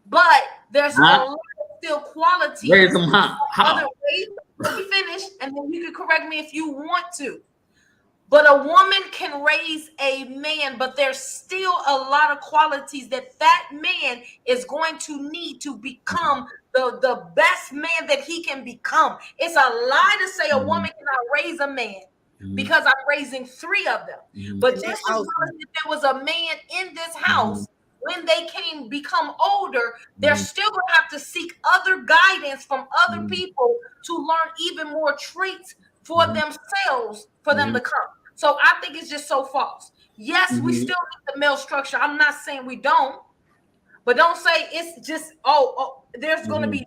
Speaker 2: but there's a lot of still qualities.
Speaker 1: Raise them how?
Speaker 2: Other ways. Let me finish, and then you can correct me if you want to. But a woman can raise a man, but there's still a lot of qualities that man is going to need to become the best man that he can become. It's a lie to say a woman cannot raise a man. Because I'm raising 3 of them. But just as well as if there was a man in this house, when they become older, they're still going to have to seek other guidance from other people to learn even more traits for themselves, for them to come. So I think it's just so false. Yes, we still need the male structure. I'm not saying we don't. But don't say it's just, there's going to be,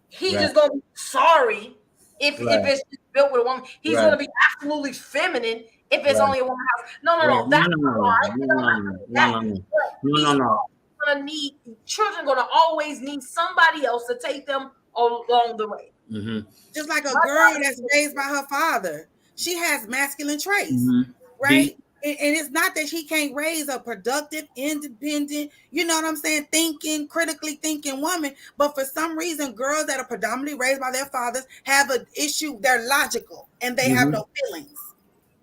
Speaker 2: he's just going to be sorry. If it's built with a woman, he's going to be absolutely feminine if it's only a woman house. No. That's going to need, children going to always need somebody else to take them along the way.
Speaker 3: Just like a girl that's raised by her father, she has masculine traits, right? And it's not that she can't raise a productive, independent, you know what I'm saying, critically thinking woman. But for some reason, girls that are predominantly raised by their fathers have an issue. They're logical and they have no feelings,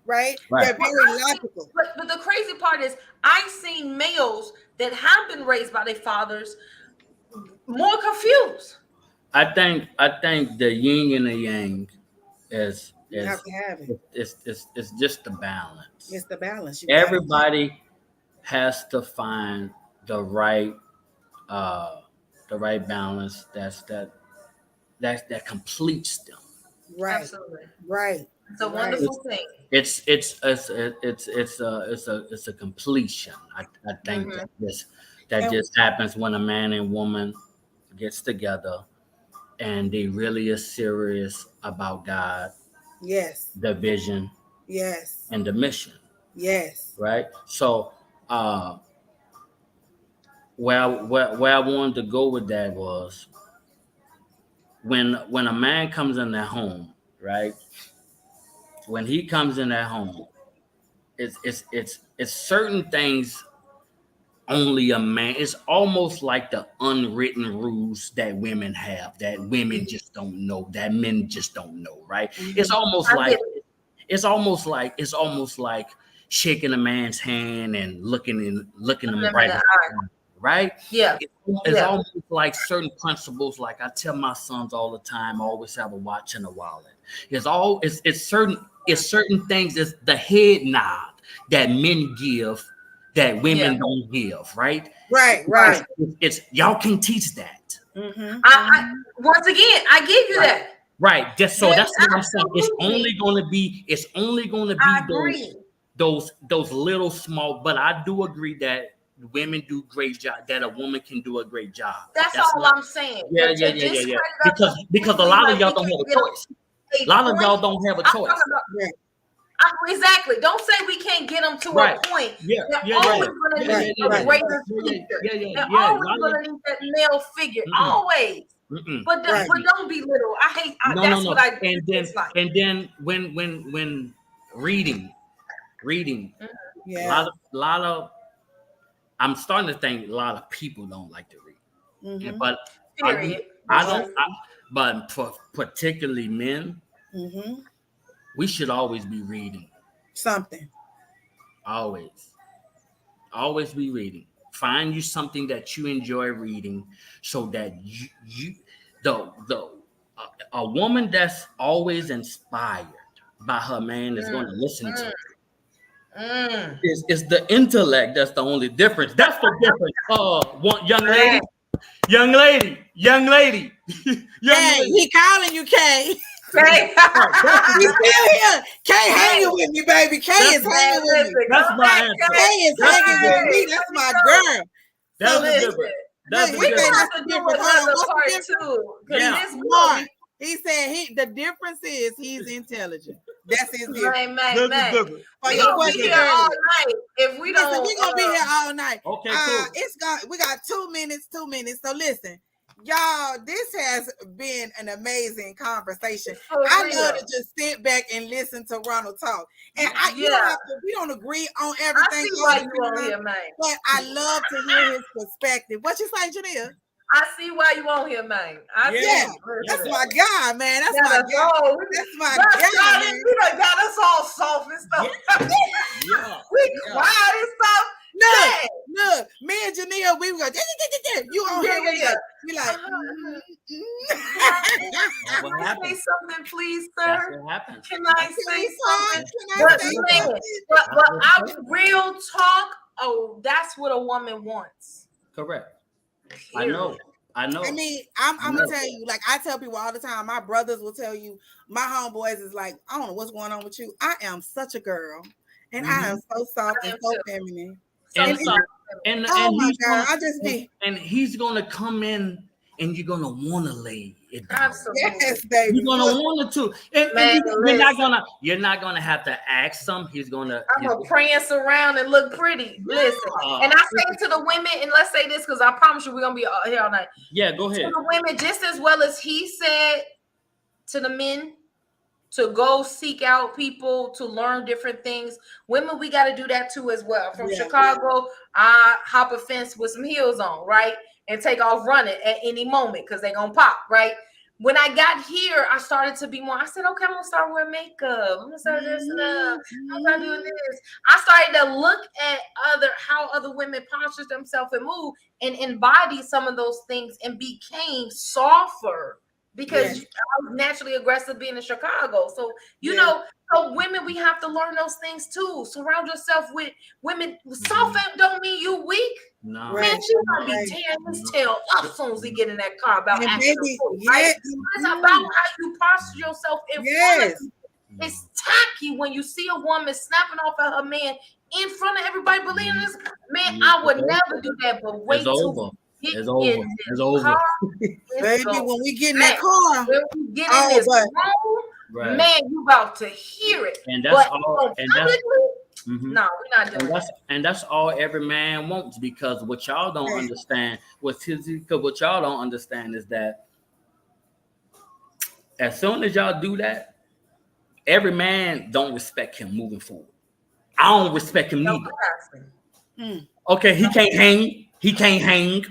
Speaker 3: right? They're very logical.
Speaker 2: But the crazy part is I've seen males that have been raised by their fathers more confused.
Speaker 1: I think the yin and the yang is
Speaker 3: you have to have it.
Speaker 1: It's just the balance.
Speaker 3: It's the balance.
Speaker 1: Everybody has to find the right the right balance that completes them.
Speaker 3: Right.
Speaker 2: Absolutely.
Speaker 3: Right.
Speaker 2: It's a
Speaker 3: Right.
Speaker 2: wonderful thing.
Speaker 1: It's a completion. I think
Speaker 2: Mhm.
Speaker 1: that
Speaker 3: And-
Speaker 1: just happens when a man and woman gets together and they really are serious about God,
Speaker 3: Yes.
Speaker 1: the vision,
Speaker 3: Yes.
Speaker 1: and the mission.
Speaker 3: Yes.
Speaker 1: Right. So where I wanted to go with that was when a man comes in their home, right? When he comes in that home, it's certain things only a man. It's almost like the unwritten rules that women have that women just don't know, that men just don't know, right? It's almost
Speaker 2: I
Speaker 1: like
Speaker 2: get it.
Speaker 1: it's almost like shaking a man's hand and looking him
Speaker 2: Them
Speaker 1: right
Speaker 2: in
Speaker 1: in
Speaker 2: the
Speaker 1: the
Speaker 2: eye.
Speaker 1: eye, right?
Speaker 2: Yeah.
Speaker 1: It's
Speaker 2: Yeah.
Speaker 1: almost like certain principles. Like I tell my sons all the time, always have a watch and a wallet. It's certain things. It's the head nod that men give that women
Speaker 2: Yeah.
Speaker 1: don't give, right?
Speaker 3: Right. Right.
Speaker 1: It's y'all can teach that,
Speaker 3: Mm-hmm.
Speaker 2: I once again, I give you
Speaker 1: right?
Speaker 2: that.
Speaker 1: Right. Just so
Speaker 2: Yes,
Speaker 1: that's what I'm saying.
Speaker 2: absolutely.
Speaker 1: It's only gonna
Speaker 2: I
Speaker 1: be
Speaker 2: agree.
Speaker 1: those little small. But I do agree that women do great job. That a woman can do a great job.
Speaker 2: That's all
Speaker 1: not,
Speaker 2: I'm saying.
Speaker 1: Yeah,
Speaker 2: But
Speaker 1: yeah,
Speaker 2: to
Speaker 1: yeah, yeah, yeah.
Speaker 2: discredit us
Speaker 1: Because a
Speaker 2: completely,
Speaker 1: lot of
Speaker 2: like
Speaker 1: y'all
Speaker 2: we
Speaker 1: don't
Speaker 2: can't
Speaker 1: have a
Speaker 2: get on
Speaker 1: choice.
Speaker 2: a
Speaker 1: A lot of y'all
Speaker 2: point.
Speaker 1: don't have a
Speaker 2: I'm
Speaker 1: choice.
Speaker 2: talking about exactly. Don't say we can't get them to
Speaker 1: Right.
Speaker 2: a point.
Speaker 1: Yeah,
Speaker 2: They're
Speaker 1: yeah,
Speaker 2: always
Speaker 1: yeah.
Speaker 2: going to
Speaker 1: Yeah,
Speaker 2: need
Speaker 1: yeah,
Speaker 2: a
Speaker 1: yeah,
Speaker 2: greater
Speaker 1: yeah,
Speaker 2: figure.
Speaker 1: yeah, yeah,
Speaker 2: They're
Speaker 1: yeah.
Speaker 2: always going to need that male figure. Always.
Speaker 1: Mm-mm.
Speaker 2: But
Speaker 3: Right.
Speaker 2: don't belittle. I hate.
Speaker 1: No.
Speaker 2: That's what I dislike.
Speaker 1: And then when reading, a
Speaker 3: Yeah.
Speaker 1: lot of I'm starting to think a lot of people don't like to read.
Speaker 3: Mm-hmm.
Speaker 1: But
Speaker 2: Period.
Speaker 1: I don't. But for particularly men,
Speaker 3: Mm-hmm.
Speaker 1: we should always be reading.
Speaker 3: Something.
Speaker 1: Always be reading. Find you something that you enjoy reading, so that you the a woman that's always inspired by her man is going to listen to.
Speaker 2: Mm.
Speaker 1: It's the intellect that's the only difference. That's the difference. One young lady, young lady, young lady, young
Speaker 3: Kay,
Speaker 1: lady.
Speaker 3: he calling you, Kay.
Speaker 2: Right.
Speaker 3: He's still here. Kay hanging with me, baby. Kay is hanging with me.
Speaker 1: That's my answer.
Speaker 3: Kay is hanging with me. That's my girl.
Speaker 1: That's
Speaker 3: So
Speaker 1: the
Speaker 3: listen,
Speaker 1: difference.
Speaker 3: look,
Speaker 1: That's
Speaker 3: he
Speaker 1: the
Speaker 3: said
Speaker 1: difference.
Speaker 3: that's the
Speaker 2: do
Speaker 3: difference. Hold on,
Speaker 2: another
Speaker 3: what's the
Speaker 2: part
Speaker 3: difference?
Speaker 2: too.
Speaker 1: Yeah.
Speaker 2: This
Speaker 3: Smart. He said the difference is he's intelligent. That's his difference.
Speaker 2: man.
Speaker 1: That's the difference.
Speaker 3: For
Speaker 2: We
Speaker 3: your
Speaker 2: gonna be
Speaker 3: question
Speaker 2: here all
Speaker 3: earlier.
Speaker 2: night if we
Speaker 3: Listen,
Speaker 2: don't.
Speaker 3: we're gonna be here all night.
Speaker 1: Okay, cool.
Speaker 3: We got 2 minutes. So listen, y'all, this has been an amazing conversation. I love to just sit back and listen to Ronald talk. And you don't have to, we don't agree on
Speaker 2: I
Speaker 3: everything.
Speaker 2: see why you on here, man.
Speaker 3: But I love to hear his perspective. What you say, Janelle?
Speaker 2: I see why you on here, man.
Speaker 3: Yeah, that's my guy, man. That's my guy. That's my guy, man.
Speaker 2: You done got us all soft and stuff.
Speaker 1: Yeah.
Speaker 2: We quiet and stuff.
Speaker 3: Look, me and Janelle, we go, you on here with us. We like,
Speaker 1: What
Speaker 2: Can I
Speaker 1: happened?
Speaker 2: say something, please,
Speaker 1: That's
Speaker 2: sir?
Speaker 1: what happened.
Speaker 2: Can I say something?
Speaker 3: Can I say something?
Speaker 2: But I real talk. Oh, that's what a woman wants.
Speaker 1: Correct. I know.
Speaker 3: I mean, I'm gonna tell you, like I tell people all the time, my brothers will tell you, my homeboys is like, I don't know what's going on with you. I am such a girl, and I am so soft and so feminine.
Speaker 1: And
Speaker 3: Oh my
Speaker 1: he's
Speaker 3: God,
Speaker 1: gonna,
Speaker 3: I just be.
Speaker 1: and he's gonna come in, and you're gonna want to lay it down.
Speaker 2: Absolutely.
Speaker 3: Yes, baby.
Speaker 1: You're gonna want to, and
Speaker 2: Man,
Speaker 1: you're not gonna have to ask him. He's gonna.
Speaker 2: I'm gonna prance around and look pretty. Listen, and I say to the women, and let's say this because I promise you we're gonna be here all night.
Speaker 1: Yeah, go ahead.
Speaker 2: To the women, just as well as he said to the men to go seek out people to learn different things. Women, we got to do that too as well. From Chicago, I hop a fence with some heels on, right, and take off running at any moment because they're gonna pop, right. When I got here, I started to be more. I said, okay, I'm gonna start wearing makeup. I'm gonna start dressing up. I'm gonna start doing this. I started to look at how other women posture themselves and move and embody some of those things and became softer because I was naturally aggressive being in Chicago. So, you know, so women, we have to learn those things too. Surround yourself with women. Soft don't mean you weak.
Speaker 1: No.
Speaker 2: Man, she might be tearing his tail up as soon as he get in that car about acting a fool, right? It's about how you posture yourself in front of people. It's tacky when you see a woman snapping off at her man in front of everybody believing this. Man, I would never do that, but wait till
Speaker 1: it's over. It's over.
Speaker 3: Baby, when we get in that car,
Speaker 2: when we get in this room, man, you about to hear it.
Speaker 1: And that's all. And that's
Speaker 2: no, we're not doing that.
Speaker 1: And that's all every man wants, because what y'all don't understand, what y'all don't understand is that as soon as y'all do that, every man don't respect him moving forward. I don't respect him neither. Okay, he can't hang. He can't hang.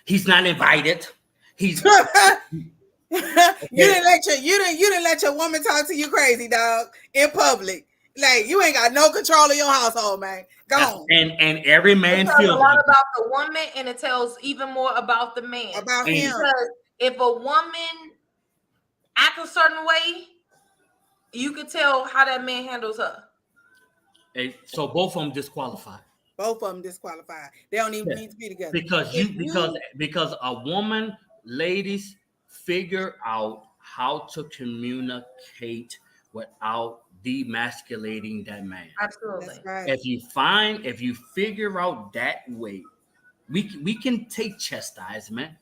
Speaker 1: He's not invited. He's
Speaker 3: you didn't let your woman talk to you crazy, dog, in public. Like, you ain't got no control of your household, man. Go on.
Speaker 1: And every man
Speaker 2: feels a lot about the woman, and it tells even more about the man.
Speaker 3: About him.
Speaker 2: Because if a woman acts a certain way, you could tell how that man handles her.
Speaker 1: So both of them disqualified.
Speaker 3: Both of them disqualified. They don't even need to be together.
Speaker 1: Because a woman, ladies, figure out how to communicate without demasculating that man.
Speaker 2: Absolutely.
Speaker 3: That's right.
Speaker 1: If you figure out that way, we can take chastisement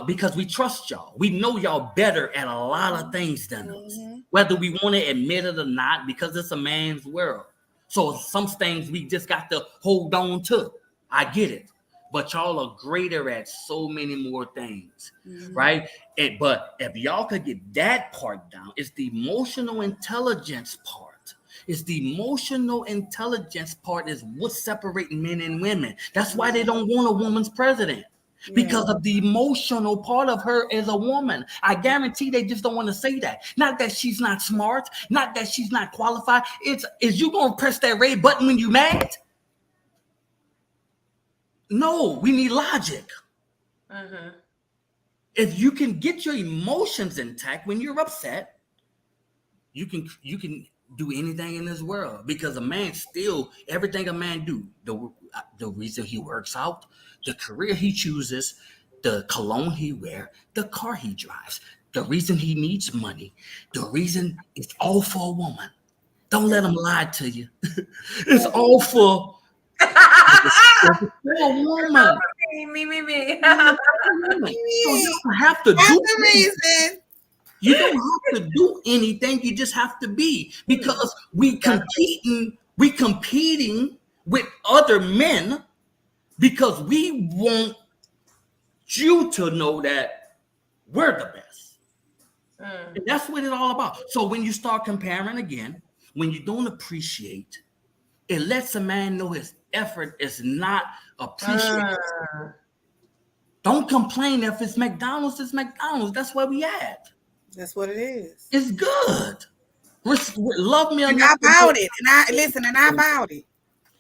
Speaker 1: because we trust y'all. We know y'all better at a lot of things than us, whether we want to admit it or not, because it's a man's world. So some things we just got to hold on to. I get it. But y'all are greater at so many more things, right? But if y'all could get that part down, it's the emotional intelligence part. It's the emotional intelligence part is what's separating men and women. That's why they don't want a woman's president. Because of the emotional part of her as a woman. I guarantee they just don't want to say that. Not that she's not smart, not that she's not qualified. Is you gonna press that red button when you mad? No, we need logic. If you can get your emotions intact when you're upset, you can do anything in this world, because a man still, everything a man do, the reason he works out, the career he chooses, the cologne he wears, the car he drives, the reason he needs money, the reason it's all for a woman. Don't let him lie to you. It's all for a woman.
Speaker 2: Me.
Speaker 1: So you don't have to do the reason. You don't have to do anything. You just have to be, because we competing with other men, because we want you to know that we're the best. And that's what it's all about. So when you start comparing again, when you don't appreciate, it lets a man know his effort is not appreciated. Don't complain. If it's McDonald's, it's McDonald's. That's where we at.
Speaker 3: That's what it is.
Speaker 1: It's good. Love me.
Speaker 3: And I bought it. And I bought it.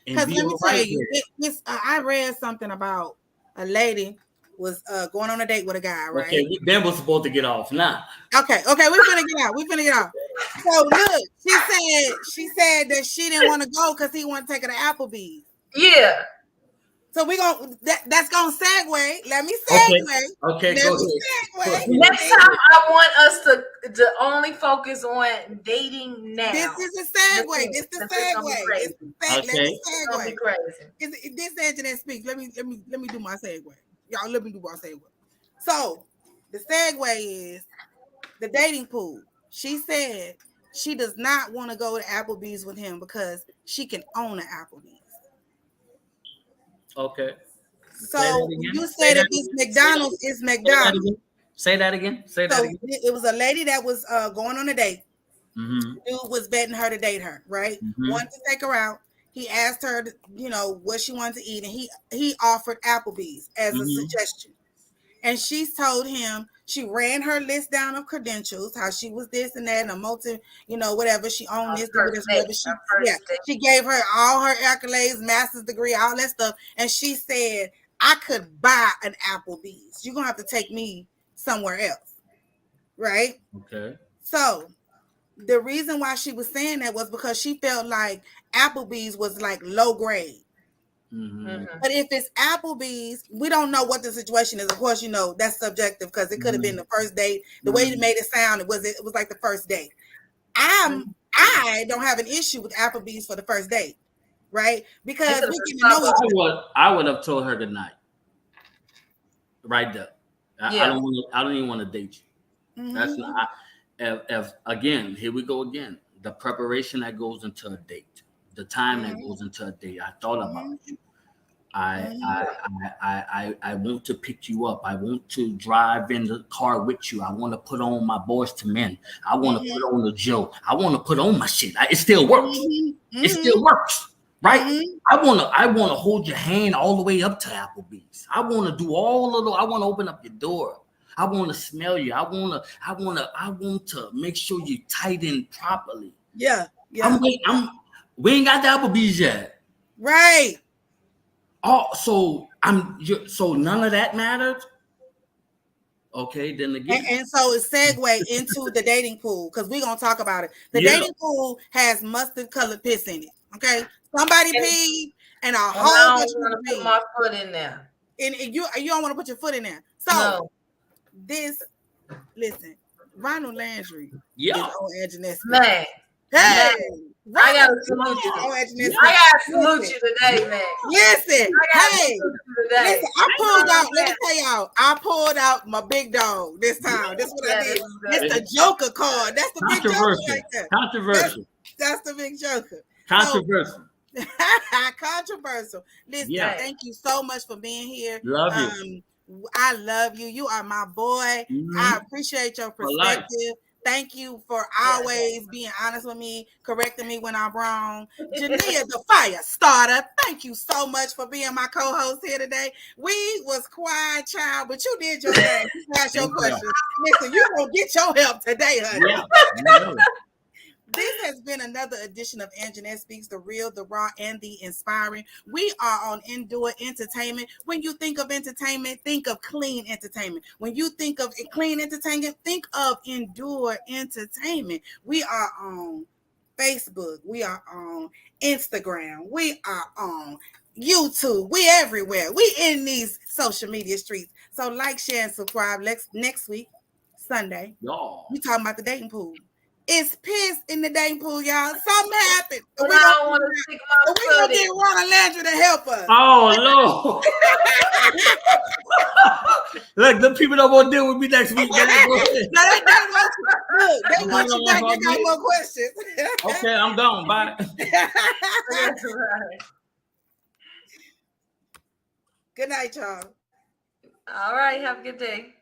Speaker 3: Because let me tell you, I read something about a lady was going on a date with a guy, right?
Speaker 1: Okay, then we're supposed to get off now.
Speaker 3: Okay, we're finna get off. So look, she said that she didn't want to go because he wanted to take her to Applebee's.
Speaker 2: Yeah.
Speaker 3: So that's gonna segue. Let me segue.
Speaker 1: Okay, go ahead.
Speaker 2: Next time I want us to only focus on dating now.
Speaker 3: This is a segue. This is the segue. Let me segue. This Anjanette Speaks. Let me do my segue. Y'all, let me do my segue. So the segue is the dating pool. She said she does not want to go to Applebee's with him because she can own an Applebee's.
Speaker 1: Okay.
Speaker 3: So you said if it's McDonald's, it's McDonald's.
Speaker 1: Say that again.
Speaker 3: It was a lady that was going on a date. Dude was betting her to date her, right? Wanted to take her out. He asked her, what she wanted to eat, and he offered Applebee's as a suggestion. And she told him, she ran her list down of credentials, how she was this and that, and a multi, whatever. She owned this, whatever. She gave her all her accolades, master's degree, all that stuff. And she said, I could buy an Applebee's. You're going to have to take me somewhere else. right?
Speaker 1: Okay.
Speaker 3: So the reason why she was saying that was because she felt like Applebee's was like low grade.
Speaker 1: Mm-hmm.
Speaker 3: But if it's Applebee's, we don't know what the situation is. Of course, you know that's subjective because it could have been the first date. The way you made it sound, it was like the first date. I don't have an issue with Applebee's for the first date, right? Because we get to know each other.
Speaker 1: I would have told her good night. Right there.
Speaker 2: Yeah.
Speaker 1: I don't even want to date you. That's not. If again, here we go again. The preparation that goes into a date, the time that goes into a date. I thought about you. I want to pick you up. I want to drive in the car with you. I want to put on my Boys to Men. I want to put on the Joe. I want to put on my shit. It still works. It still works, right? I want to hold your hand all the way up to Applebee's. I want to do all of the. I want to open up your door. I want to smell you. I want to make sure you tighten properly.
Speaker 3: Yeah.
Speaker 1: We ain't got the Applebee's yet.
Speaker 3: Right.
Speaker 1: Oh, so so none of that mattered. Okay, then again,
Speaker 3: and so it segue into the dating pool because we're gonna talk about it. The dating pool has mustard colored piss in it. Okay, somebody peed and a whole bunch of people
Speaker 2: put my foot in there.
Speaker 3: And you don't want to put your foot in there. So listen, Ronald Landry is on Anjanette Speaks.
Speaker 2: Man.
Speaker 3: Hey,
Speaker 2: I gotta salute you. I gotta salute you today, man.
Speaker 3: Listen, listen, I pulled out. Let me tell y'all, I pulled out my big dog this time. That's what I did. It's the Joker card. That's the big Joker right there.
Speaker 1: Controversial.
Speaker 3: That's the big Joker.
Speaker 1: Controversial.
Speaker 3: Controversial. Listen, thank you so much for being here.
Speaker 1: Love you.
Speaker 3: I love you. You are my boy. I appreciate your perspective. Thank you for always being honest with me, correcting me when I'm wrong. Jania, the fire starter, thank you so much for being my co-host here today. We was quiet, child, but you did your thing. You asked your questions. Listen, you're going to get your help today, honey.
Speaker 1: Yeah.
Speaker 3: This has been another edition of Anjanette Speaks, the real, the raw, and the inspiring. We are on Endure Entertainment. When you think of entertainment, think of clean entertainment. When you think of clean entertainment, think of Endure Entertainment. We are on Facebook. We are on Instagram. We are on YouTube. We everywhere. We in these social media streets. So like, share, and subscribe. Next week, Sunday, we talking about the dating pool. It's piss in the dating pool, y'all. Something happened.
Speaker 2: I don't want to stick my
Speaker 3: foot in. We're going to get Ronald Landry to help us.
Speaker 1: Oh, Lord. Look, the people don't want to deal with me next week.
Speaker 3: They want you back. They got more questions.
Speaker 1: Okay, I'm gone. Bye.
Speaker 3: Good night, y'all.
Speaker 2: All right. Have a good day.